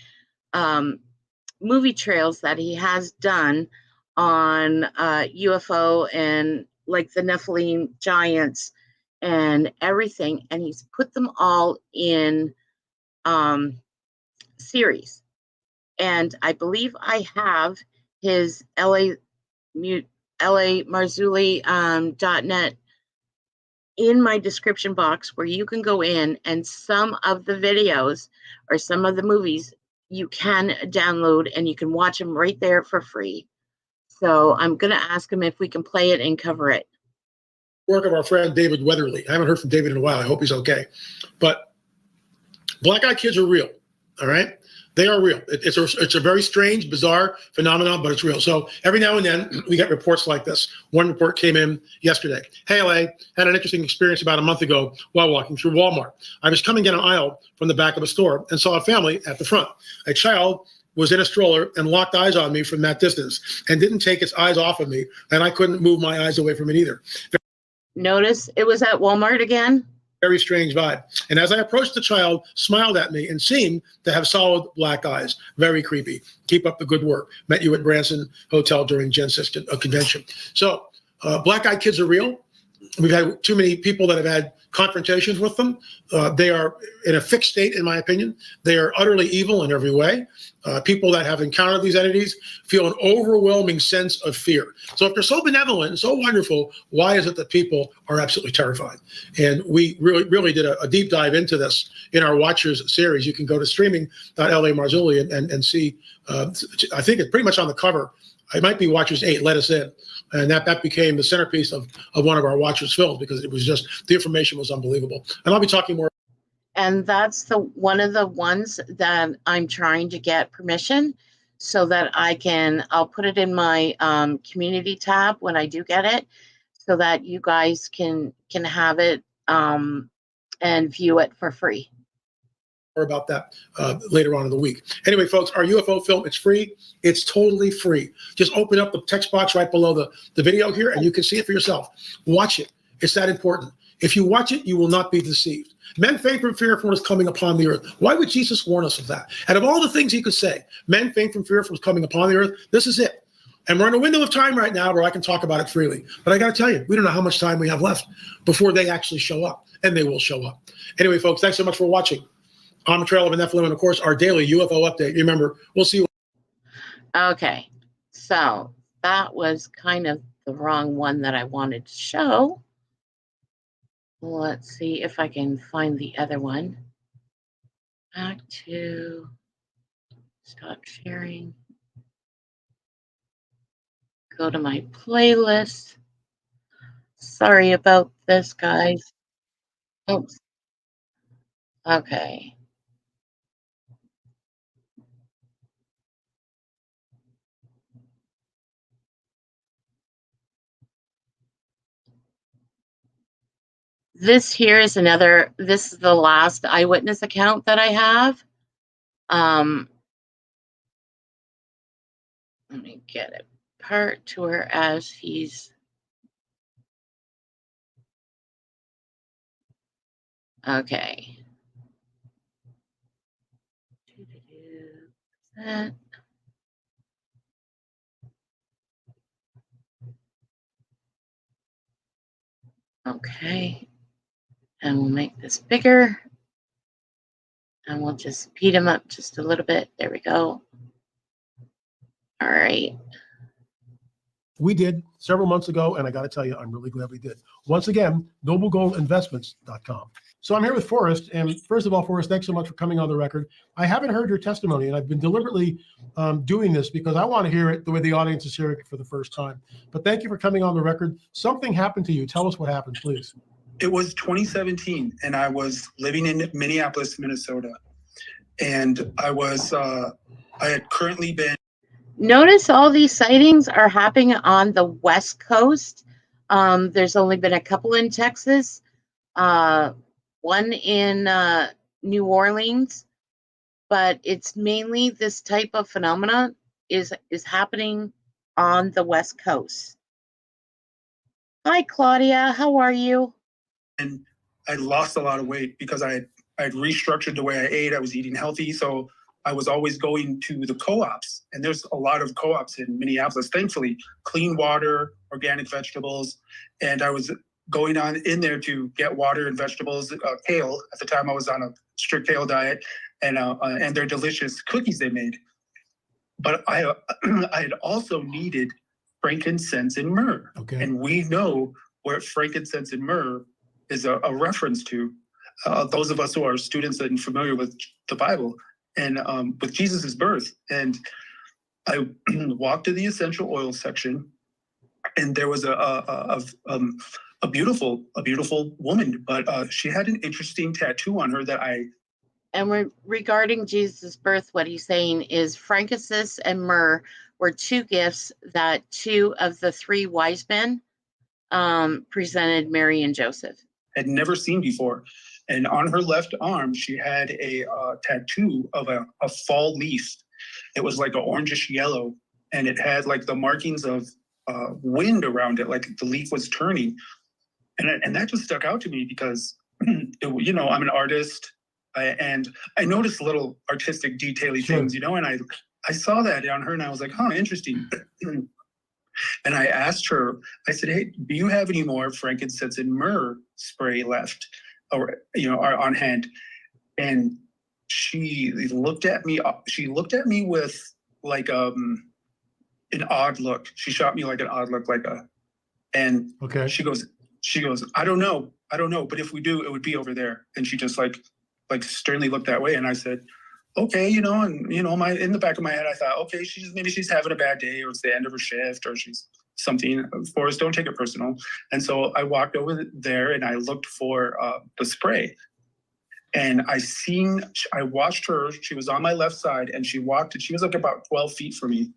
movie trails that he has done on UFO and like the Nephilim giants and everything, and he's put them all in series. And I believe I have his LAMarzulli.net in my description box, where you can go in, and some of the videos or some of the movies you can download and you can watch them right there for free. So I'm going to ask him if we can play it and cover it. Work of our friend David Weatherly. I haven't heard from David in a while. I hope he's okay. But Black-Eyed Kids are real. All right. They are real. It's a very strange, bizarre phenomenon, but it's real. So every now and then we get reports like this. One report came in yesterday. Hey, LA, had an interesting experience about a month ago while walking through Walmart. I was coming down an aisle from the back of a store and saw a family at the front. A child was in a stroller and locked eyes on me from that distance and didn't take its eyes off of me, and I couldn't move my eyes away from it either. Notice it was at Walmart again. Very strange vibe. And as I approached, the child smiled at me and seemed to have solid black eyes. Very creepy. Keep up the good work. Met you at Branson Hotel during Gen 6 convention. So Black-Eyed Kids are real. We've had too many people that have had confrontations with them. They are in a fixed state, in my opinion. They are utterly evil in every way. People that have encountered these entities feel an overwhelming sense of fear. So if they're so benevolent and so wonderful, why is it that people are absolutely terrified? And we really did a deep dive into this in our Watchers series. You can go to streaming.lamarzulli and see, I think it's pretty much on the cover. It might be Watchers 8, Let Us In. And that became the centerpiece of one of our Watchers films because it was just, the information was unbelievable. And I'll be talking more. And that's one of the ones that I'm trying to get permission so that I'll put it in my community tab when I do get it, so that you guys can have it and view it for free. About that later on in the week. Anyway, folks, our UFO film, it's free. It's totally free. Just open up the text box right below the video here and you can see it for yourself. Watch it. It's that important. If you watch it, you will not be deceived. Men faint from fear from what is coming upon the earth. Why would Jesus warn us of that? And of all the things he could say, men faint from fear from what's coming upon the earth, this is it. And we're in a window of time right now where I can talk about it freely. But I got to tell you, we don't know how much time we have left before they actually show up. And they will show up. Anyway, folks, thanks so much for watching. On the Trail of a Nephilim, and of course, our daily UFO update. Remember, we'll see you. Okay, so that was kind of the wrong one that I wanted to show. Let's see if I can find the other one. Back to stop sharing. Go to my playlist. Sorry about this, guys. Oops. Okay. This here is this is the last eyewitness account that I have. Let me get it. Part to where as he's okay. That. Okay. And we'll make this bigger. And we'll just speed him up just a little bit. There we go. All right. We did several months ago, and I got to tell you, I'm really glad we did. Once again, noblegoldinvestments.com. So I'm here with Forrest, and first of all, Forrest, thanks so much for coming on the record. I haven't heard your testimony, and I've been deliberately doing this because I want to hear it the way the audience is hearing it for the first time. But thank you for coming on the record. Something happened to you. Tell us what happened, please. It was 2017, and I was living in Minneapolis, Minnesota, and I had currently been. Notice all these sightings are happening on the West Coast. There's only been a couple in Texas, one in New Orleans, but it's mainly this type of phenomena is happening on the West Coast. Hi, Claudia. How are you? And I lost a lot of weight because I had restructured the way I ate. I was eating healthy, so I was always going to the co-ops, and there's a lot of co-ops in Minneapolis, thankfully, clean water, organic vegetables, and I was going on in there to get water and vegetables, kale. At the time, I was on a strict kale diet, and their delicious cookies they made. But I had also needed frankincense and myrrh, and we know where frankincense and myrrh is a reference to. Those of us who are students and familiar with the Bible, and with Jesus's birth. And I walked to the essential oil section, and there was a beautiful woman, but she had an interesting tattoo on her that I. And regarding Jesus' birth, what he's saying is frankincense and myrrh were two gifts that two of the three wise men presented Mary and Joseph. Had never seen before. And on her left arm, she had a tattoo of a fall leaf. It was like an orangish yellow, and it had like the markings of wind around it, like the leaf was turning. And that just stuck out to me because, you know, I'm an artist, and I noticed little artistic detaily things, you know, and I saw that on her, and I was like, huh, interesting. And I asked her, I said, hey, do you have any more frankincense and myrrh spray left, or, you know, on hand? And she looked at me. She looked at me with like an odd look. She shot me like an odd look, and she goes, I don't know. But if we do, it would be over there. And she just like sternly looked that way. And I said, okay, you know, and you know, in the back of my head, I thought, okay, maybe she's having a bad day, or it's the end of her shift, or she's something. Forrest, don't take it personal. And so I walked over there and I looked for the spray, and I watched her. She was on my left side, and she walked, and she was like about 12 feet from me,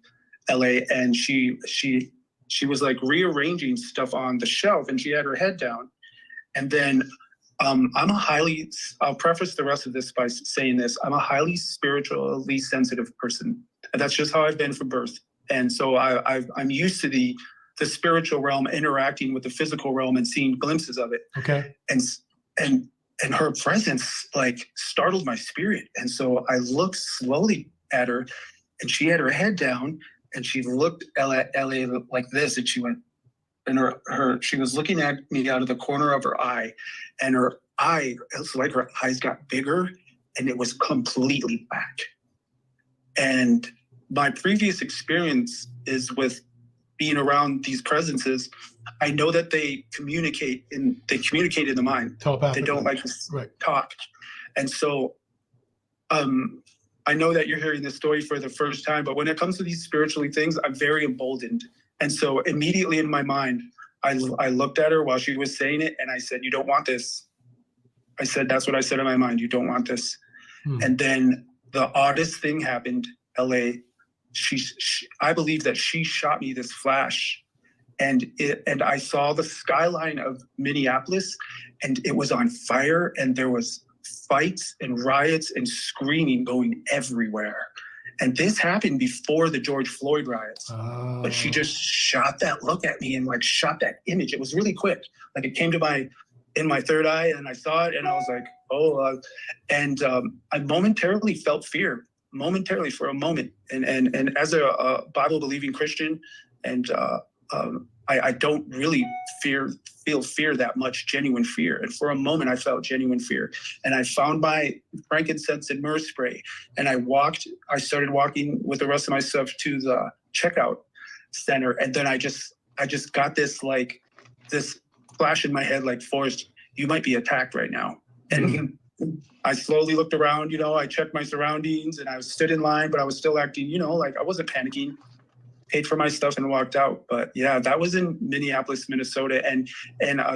LA, and she was like rearranging stuff on the shelf, and she had her head down. And then I'll preface the rest of this by saying this. I'm a highly spiritually sensitive person. And that's just how I've been from birth. And so I'm used to the spiritual realm interacting with the physical realm and seeing glimpses of it. Okay. And her presence like startled my spirit. And so I looked slowly at her, and she had her head down, and she looked at LA like this, and she went, and she was looking at me out of the corner of her eye, and her eye, it was like her eyes got bigger, and it was completely black. And my previous experience is with being around these presences. I know that they communicate in the mind. Telepathically. They don't like to talk. And so I know that you're hearing this story for the first time, but when it comes to these spiritually things, I'm very emboldened. And so immediately in my mind, I looked at her while she was saying it, and I said, "You don't want this." I said, that's what I said in my mind. You don't want this. And then the oddest thing happened, LA. I believe that she shot me this flash, and I saw the skyline of Minneapolis, and it was on fire, and there was fights and riots and screaming going everywhere. And this happened before the George Floyd riots. But she just shot that look at me and like shot that image. It was really quick. Like it came to in my third eye, and I saw it, and I was like, I momentarily felt fear, for a moment. And as a Bible believing Christian, and I don't really feel fear that much, genuine fear. And for a moment, I felt genuine fear. And I found my frankincense and myrrh spray, and I started walking with the rest of my stuff to the checkout center. And then I just got this flash in my head, like, Forrest, you might be attacked right now. And I slowly looked around, I checked my surroundings, and I stood in line, but I was still acting, like I wasn't panicking. Paid for my stuff and walked out. But yeah, that was in Minneapolis, Minnesota. And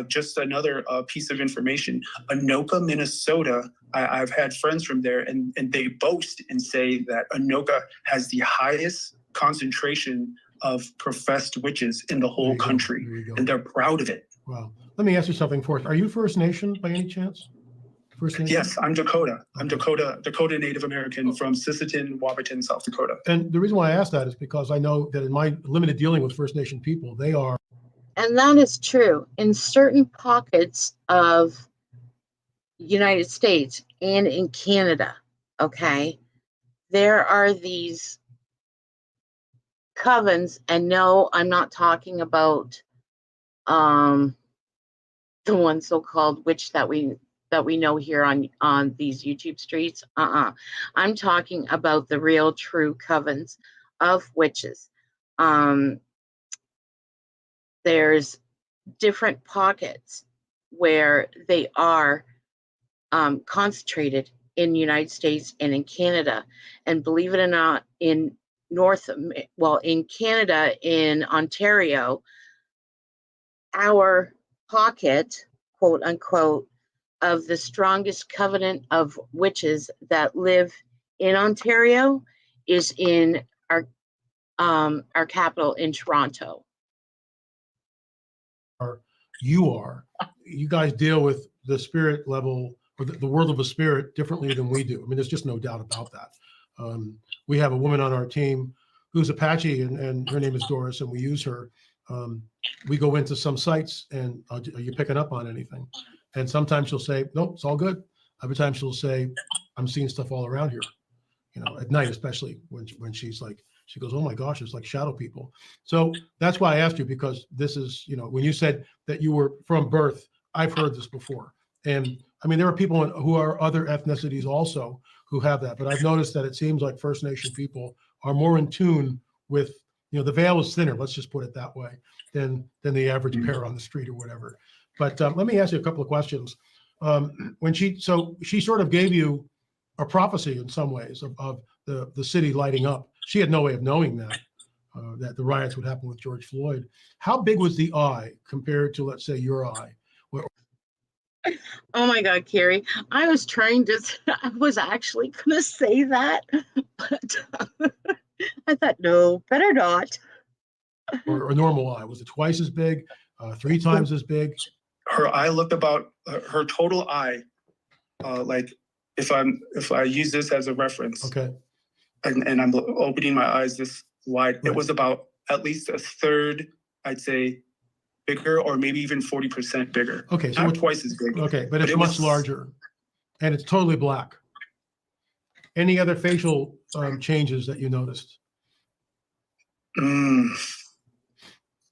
just another piece of information, Anoka, Minnesota, I've had friends from there, and they boast and say that Anoka has the highest concentration of professed witches in the whole country. And they're proud of it. Wow. Let me ask you something, Forrest. Are you First Nation by any chance? First Nation? Yes, I'm Dakota. I'm Dakota Native American from Sisseton, Wabaton, South Dakota. And the reason why I ask that is because I know that in my limited dealing with First Nation people, they are. And that is true in certain pockets of United States and in Canada. Okay, there are these covens, and no, I'm not talking about the one so-called witch that we know here on these YouTube streets. I'm talking about the real true covens of witches. There's different pockets where they are concentrated in the United States and in Canada. And believe it or not, in Canada, in Ontario, our pocket, quote unquote, of the strongest covenant of witches that live in Ontario is in our capital in Toronto. You guys deal with the spirit level or the world of a spirit differently than we do. I mean, there's just no doubt about that. We have a woman on our team who's Apache, and her name is Doris, and we use her. We go into some sites, and are you picking up on anything? And sometimes she'll say, nope, it's all good. Other times she'll say, I'm seeing stuff all around here, at night, especially when she's like, she goes, oh my gosh, it's like shadow people. So that's why I asked you, because this is, when you said that you were from birth, I've heard this before. And I mean, there are people who are other ethnicities also who have that, but I've noticed that it seems like First Nation people are more in tune with, the veil is thinner, let's just put it that way, than the average bear on the street or whatever. But let me ask you a couple of questions. When she sort of gave you a prophecy in some ways of the city lighting up. She had no way of knowing that the riots would happen with George Floyd. How big was the eye compared to, let's say, your eye? Oh my God, Carrie! I was actually going to say that, but I thought, no, better not. Or a normal eye, was it twice as big, 3 times as big? Her eye looked about her total eye, like if I use this as a reference, okay, and I'm opening my eyes this wide, right. It was about at least a third, I'd say, bigger, or maybe even 40% bigger. Okay, so not twice as big. Okay, but it's much larger, and it's totally black. Any other facial changes that you noticed?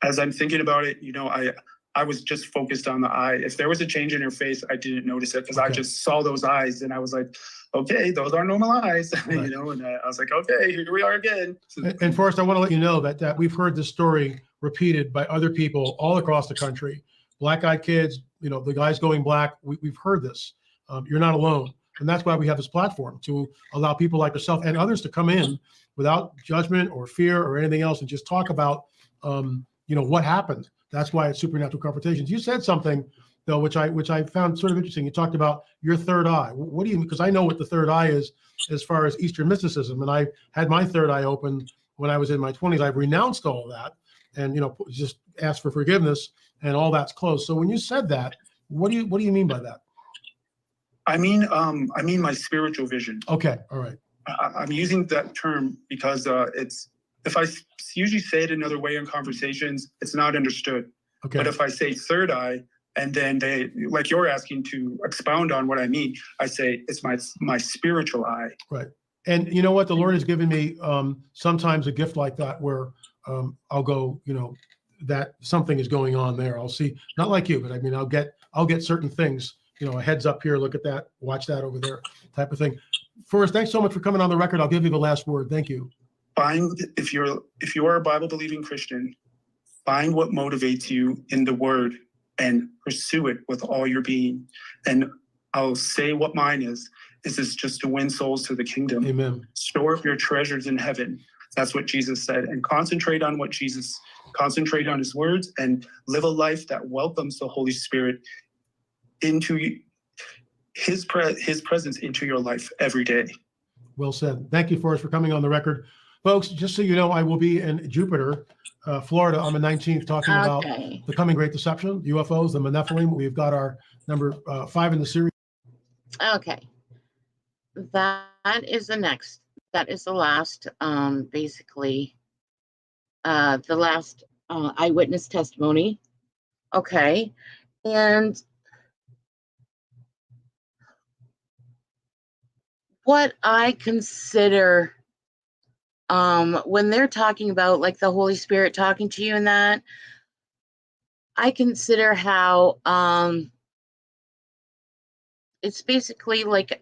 As I'm thinking about it, I was just focused on the eye. If there was a change in her face, I didn't notice it because I just saw those eyes and I was like, okay, those are normal eyes, Right. and I was like, okay, here we are again. And Forrest, I want to let you know that we've heard this story repeated by other people all across the country. Black-eyed kids, the guys going black. We've heard this. You're not alone, and that's why we have this platform to allow people like yourself and others to come in without judgment or fear or anything else, and just talk about, what happened. That's why it's Supernatural Confrontations. You said something though, which I found sort of interesting. You talked about your third eye. What do you mean? Because I know what the third eye is as far as Eastern mysticism, and I had my third eye open when I was in my 20s. I've renounced all of that, and just asked for forgiveness, and all that's closed. So when you said that, what do you mean by that? I mean my spiritual vision. Okay, all right. I'm using that term because it's, if I usually say it another way in conversations, it's not understood. Okay. But if I say third eye, and then they, like you're asking to expound on what I mean, I say it's my spiritual eye. Right. And you know what? The Lord has given me sometimes a gift like that where I'll go, that something is going on there. I'll see, not like you, but I mean, I'll get certain things, a heads up here, look at that, watch that over there, type of thing. Forrest, thanks so much for coming on the record. I'll give you the last word. Thank you. If you are a Bible believing Christian, find what motivates you in the Word and pursue it with all your being. And I'll say what mine is this just to win souls to the kingdom. Amen. Store up your treasures in heaven. That's what Jesus said. And concentrate on concentrate on his words, and live a life that welcomes the Holy Spirit into his presence into your life every day. Well said. Thank you, Forrest, for coming on the record. Folks, just so you know, I will be in Jupiter, Florida on the 19th, talking about the coming Great Deception, UFOs, the Nephilim. We've got our number 5 in the series. Okay. That is the next. That is the last, basically, the last eyewitness testimony. Okay. And what I consider, when they're talking about like the Holy Spirit talking to you and that, I consider how it's basically like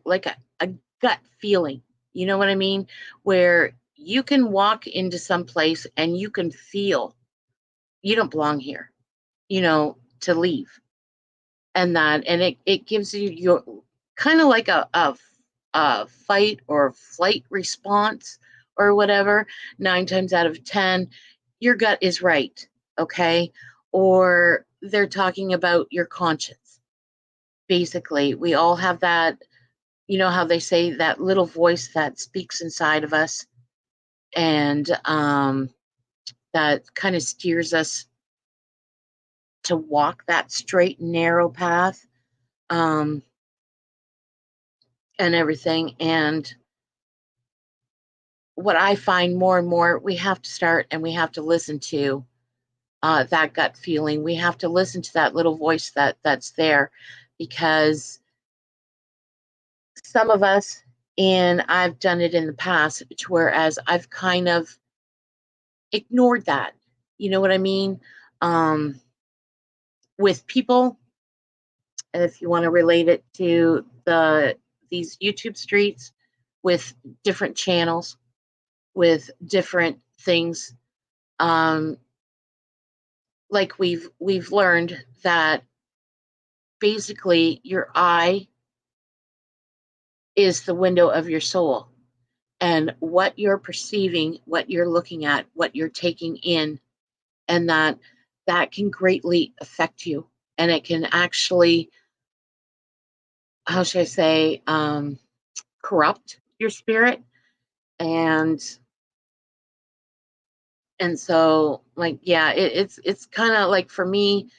a gut feeling. You know what I mean? Where you can walk into some place and you can feel you don't belong here, to leave. And it gives you your kind of like a fight or flight response or whatever. 9 times out of 10, your gut is right. Okay. Or they're talking about your conscience. Basically, we all have that, how they say that little voice that speaks inside of us, and that kind of steers us to walk that straight and narrow path, and everything. And what I find more and more, we have to start and we have to listen to that gut feeling. We have to listen to that little voice that's there, because some of us, and I've done it in the past, whereas I've kind of ignored that. You know what I mean? With people, if you want to relate it to these YouTube streets, with different channels, with different things, like we've learned that basically your eye is the window of your soul, and what you're perceiving, what you're looking at, what you're taking in, and that can greatly affect you, and it can actually, how should I say, corrupt your spirit. And so, like, yeah, it's kind of like, for me,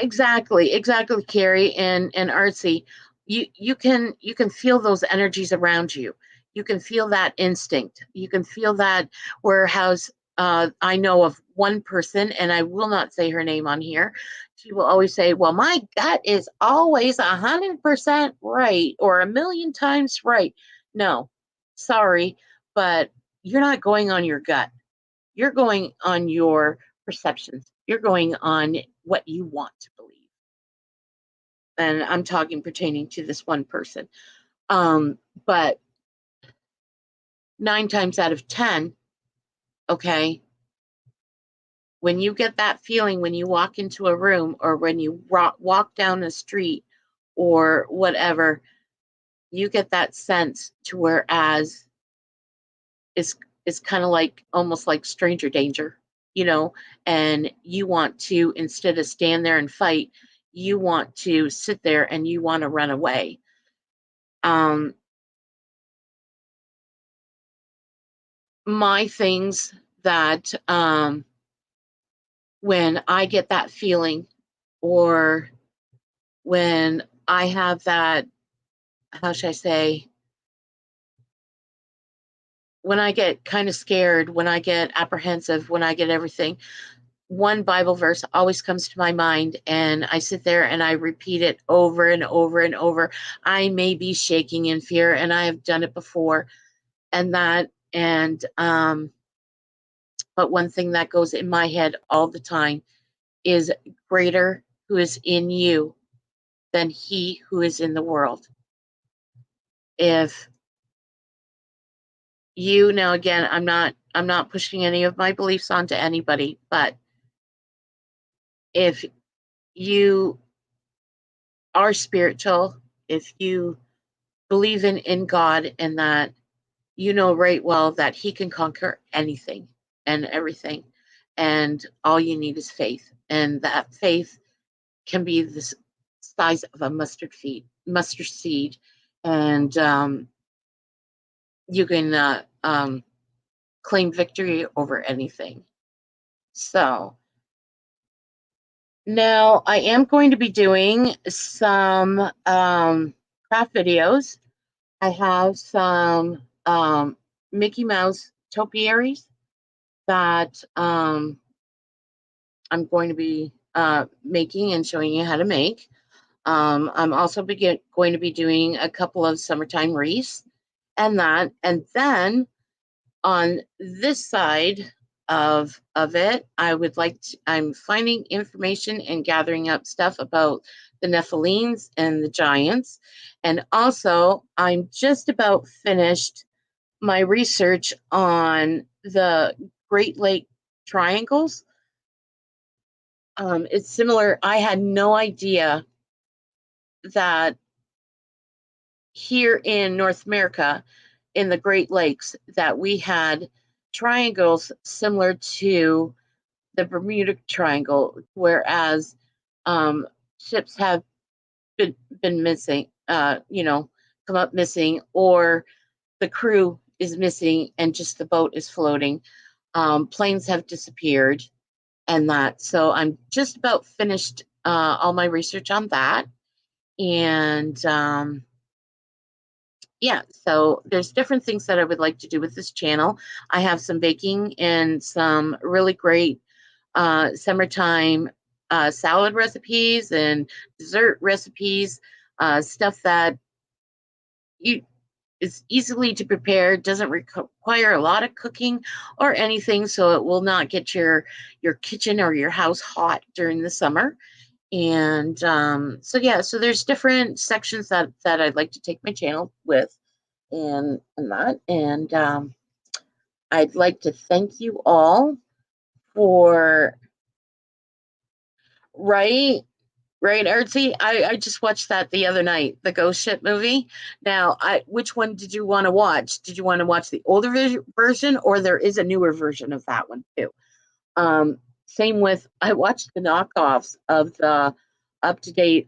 exactly, Carrie and Artsy, you can feel those energies around you. You can feel that instinct. You can feel that. Whereas I know of one person, and I will not say her name on here. She will always say, well, my gut is always 100% right, or 1,000,000 times right. No, sorry, but you're not going on your gut. You're going on your perceptions. You're going on what you want to believe. and I'm talking pertaining to this one person. But 9 times out of 10, okay, when you get that feeling when you walk into a room or when you walk down the street or whatever, you get that sense to whereas it's kind of like almost like stranger danger, and you want to, instead of stand there and fight, you want to sit there and you want to run away. My things that when I get that feeling, or when I have that, how should I say, when I get kind of scared, when I get apprehensive, when I get everything, one Bible verse always comes to my mind, and I sit there and I repeat it over and over and over. I may be shaking in fear, and I have done it before, but one thing that goes in my head all the time is, greater who is in you than he who is in the world. If you, now again, I'm not pushing any of my beliefs onto anybody, but if you are spiritual, if you believe in God, and that you know right well that he can conquer anything and everything, and all you need is faith, and that faith can be the size of a mustard seed, and you can claim victory over anything. So now I am going to be doing some craft videos. I have some Mickey Mouse topiaries that I'm going to be making and showing you how to make. I'm also going to be doing a couple of summertime wreaths and then on this side of it, I'm finding information and gathering up stuff about the Nephilims and the giants. And also, I'm just about finished my research on the Great Lake triangles. It's similar. I had no idea that here in North America, in the Great Lakes, that we had triangles similar to the Bermuda Triangle, whereas ships have been missing, come up missing, or the crew is missing and just the boat is floating. Planes have disappeared, and that. So I'm just about finished all my research on that. And yeah, so there's different things that I would like to do with this channel. I have some baking and some really great summertime salad recipes and dessert recipes, stuff that is easily to prepare, doesn't require a lot of cooking or anything, so it will not get your kitchen or your house hot during the summer. And so there's different sections that I'd like to take my channel with, and that. And I'd like to thank you all for right, Artsy. I just watched that the other night, the Ghost Ship movie. Now, which one did you want to watch? Did you want to watch the older version, or there is a newer version of that one too? Same with, I watched the knockoffs of the up-to-date.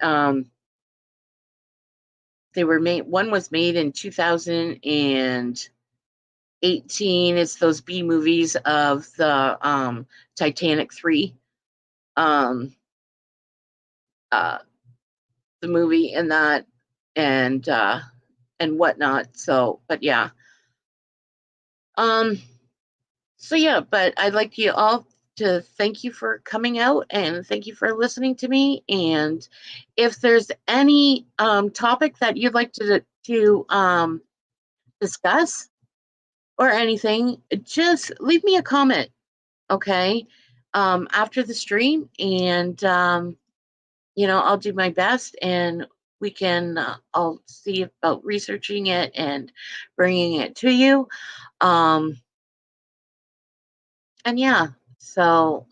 They were made. One was made in 2018. It's those B movies of the Titanic 3. The movie and that, and whatnot. So, but yeah. So yeah, but I'd like you all to thank you for coming out and thank you for listening to me. And if there's any topic that you'd like to discuss or anything, just leave me a comment, okay, after the stream. And I'll do my best, and we can, I'll see about researching it and bringing it to you. And yeah, so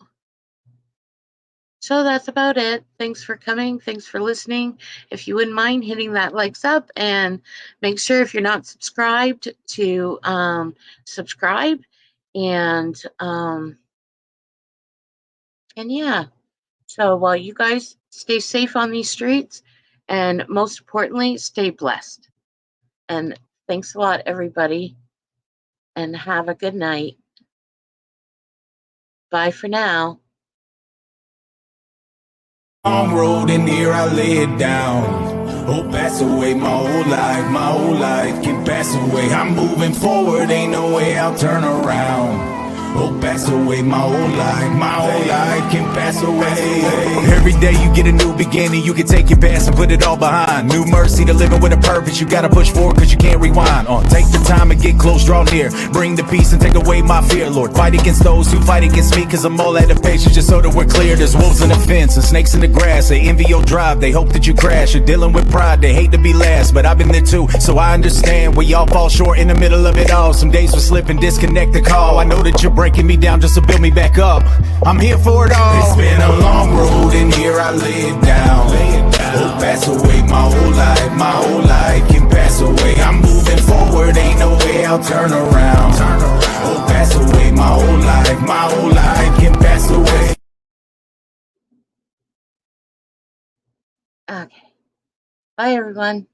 that's about it. Thanks for coming. Thanks for listening. If you wouldn't mind hitting that likes up, and make sure if you're not subscribed to subscribe, and yeah. So while you guys stay safe on these streets, and most importantly, stay blessed. And thanks a lot, everybody, and have a good night. Bye for now. Long road, and here I lay it down. Oh, pass away my whole life can pass away. I'm moving forward, ain't no way I'll turn around. Oh, pass away my whole life can pass away. Every day you get a new beginning, you can take your past and put it all behind. New mercy to living with a purpose, you gotta push forward cause you can't rewind. Take the time and get close, draw near. Bring the peace and take away my fear, Lord. Fight against those who fight against me, cause I'm all out of patience, just so that we're clear. There's wolves in the fence and snakes in the grass. They envy your drive, they hope that you crash. You're dealing with pride, they hate to be last, but I've been there too, so I understand. We all fall short in the middle of it all. Some days we slip and disconnect the call. I know that you're breaking me down just to build me back up. I'm here for it all. It's been a long road, and here I lay it down. Oh, pass away my whole life can pass away. I'm moving forward, ain't no way I'll turn around. Oh, pass away my whole life can pass away. Okay. Bye, everyone.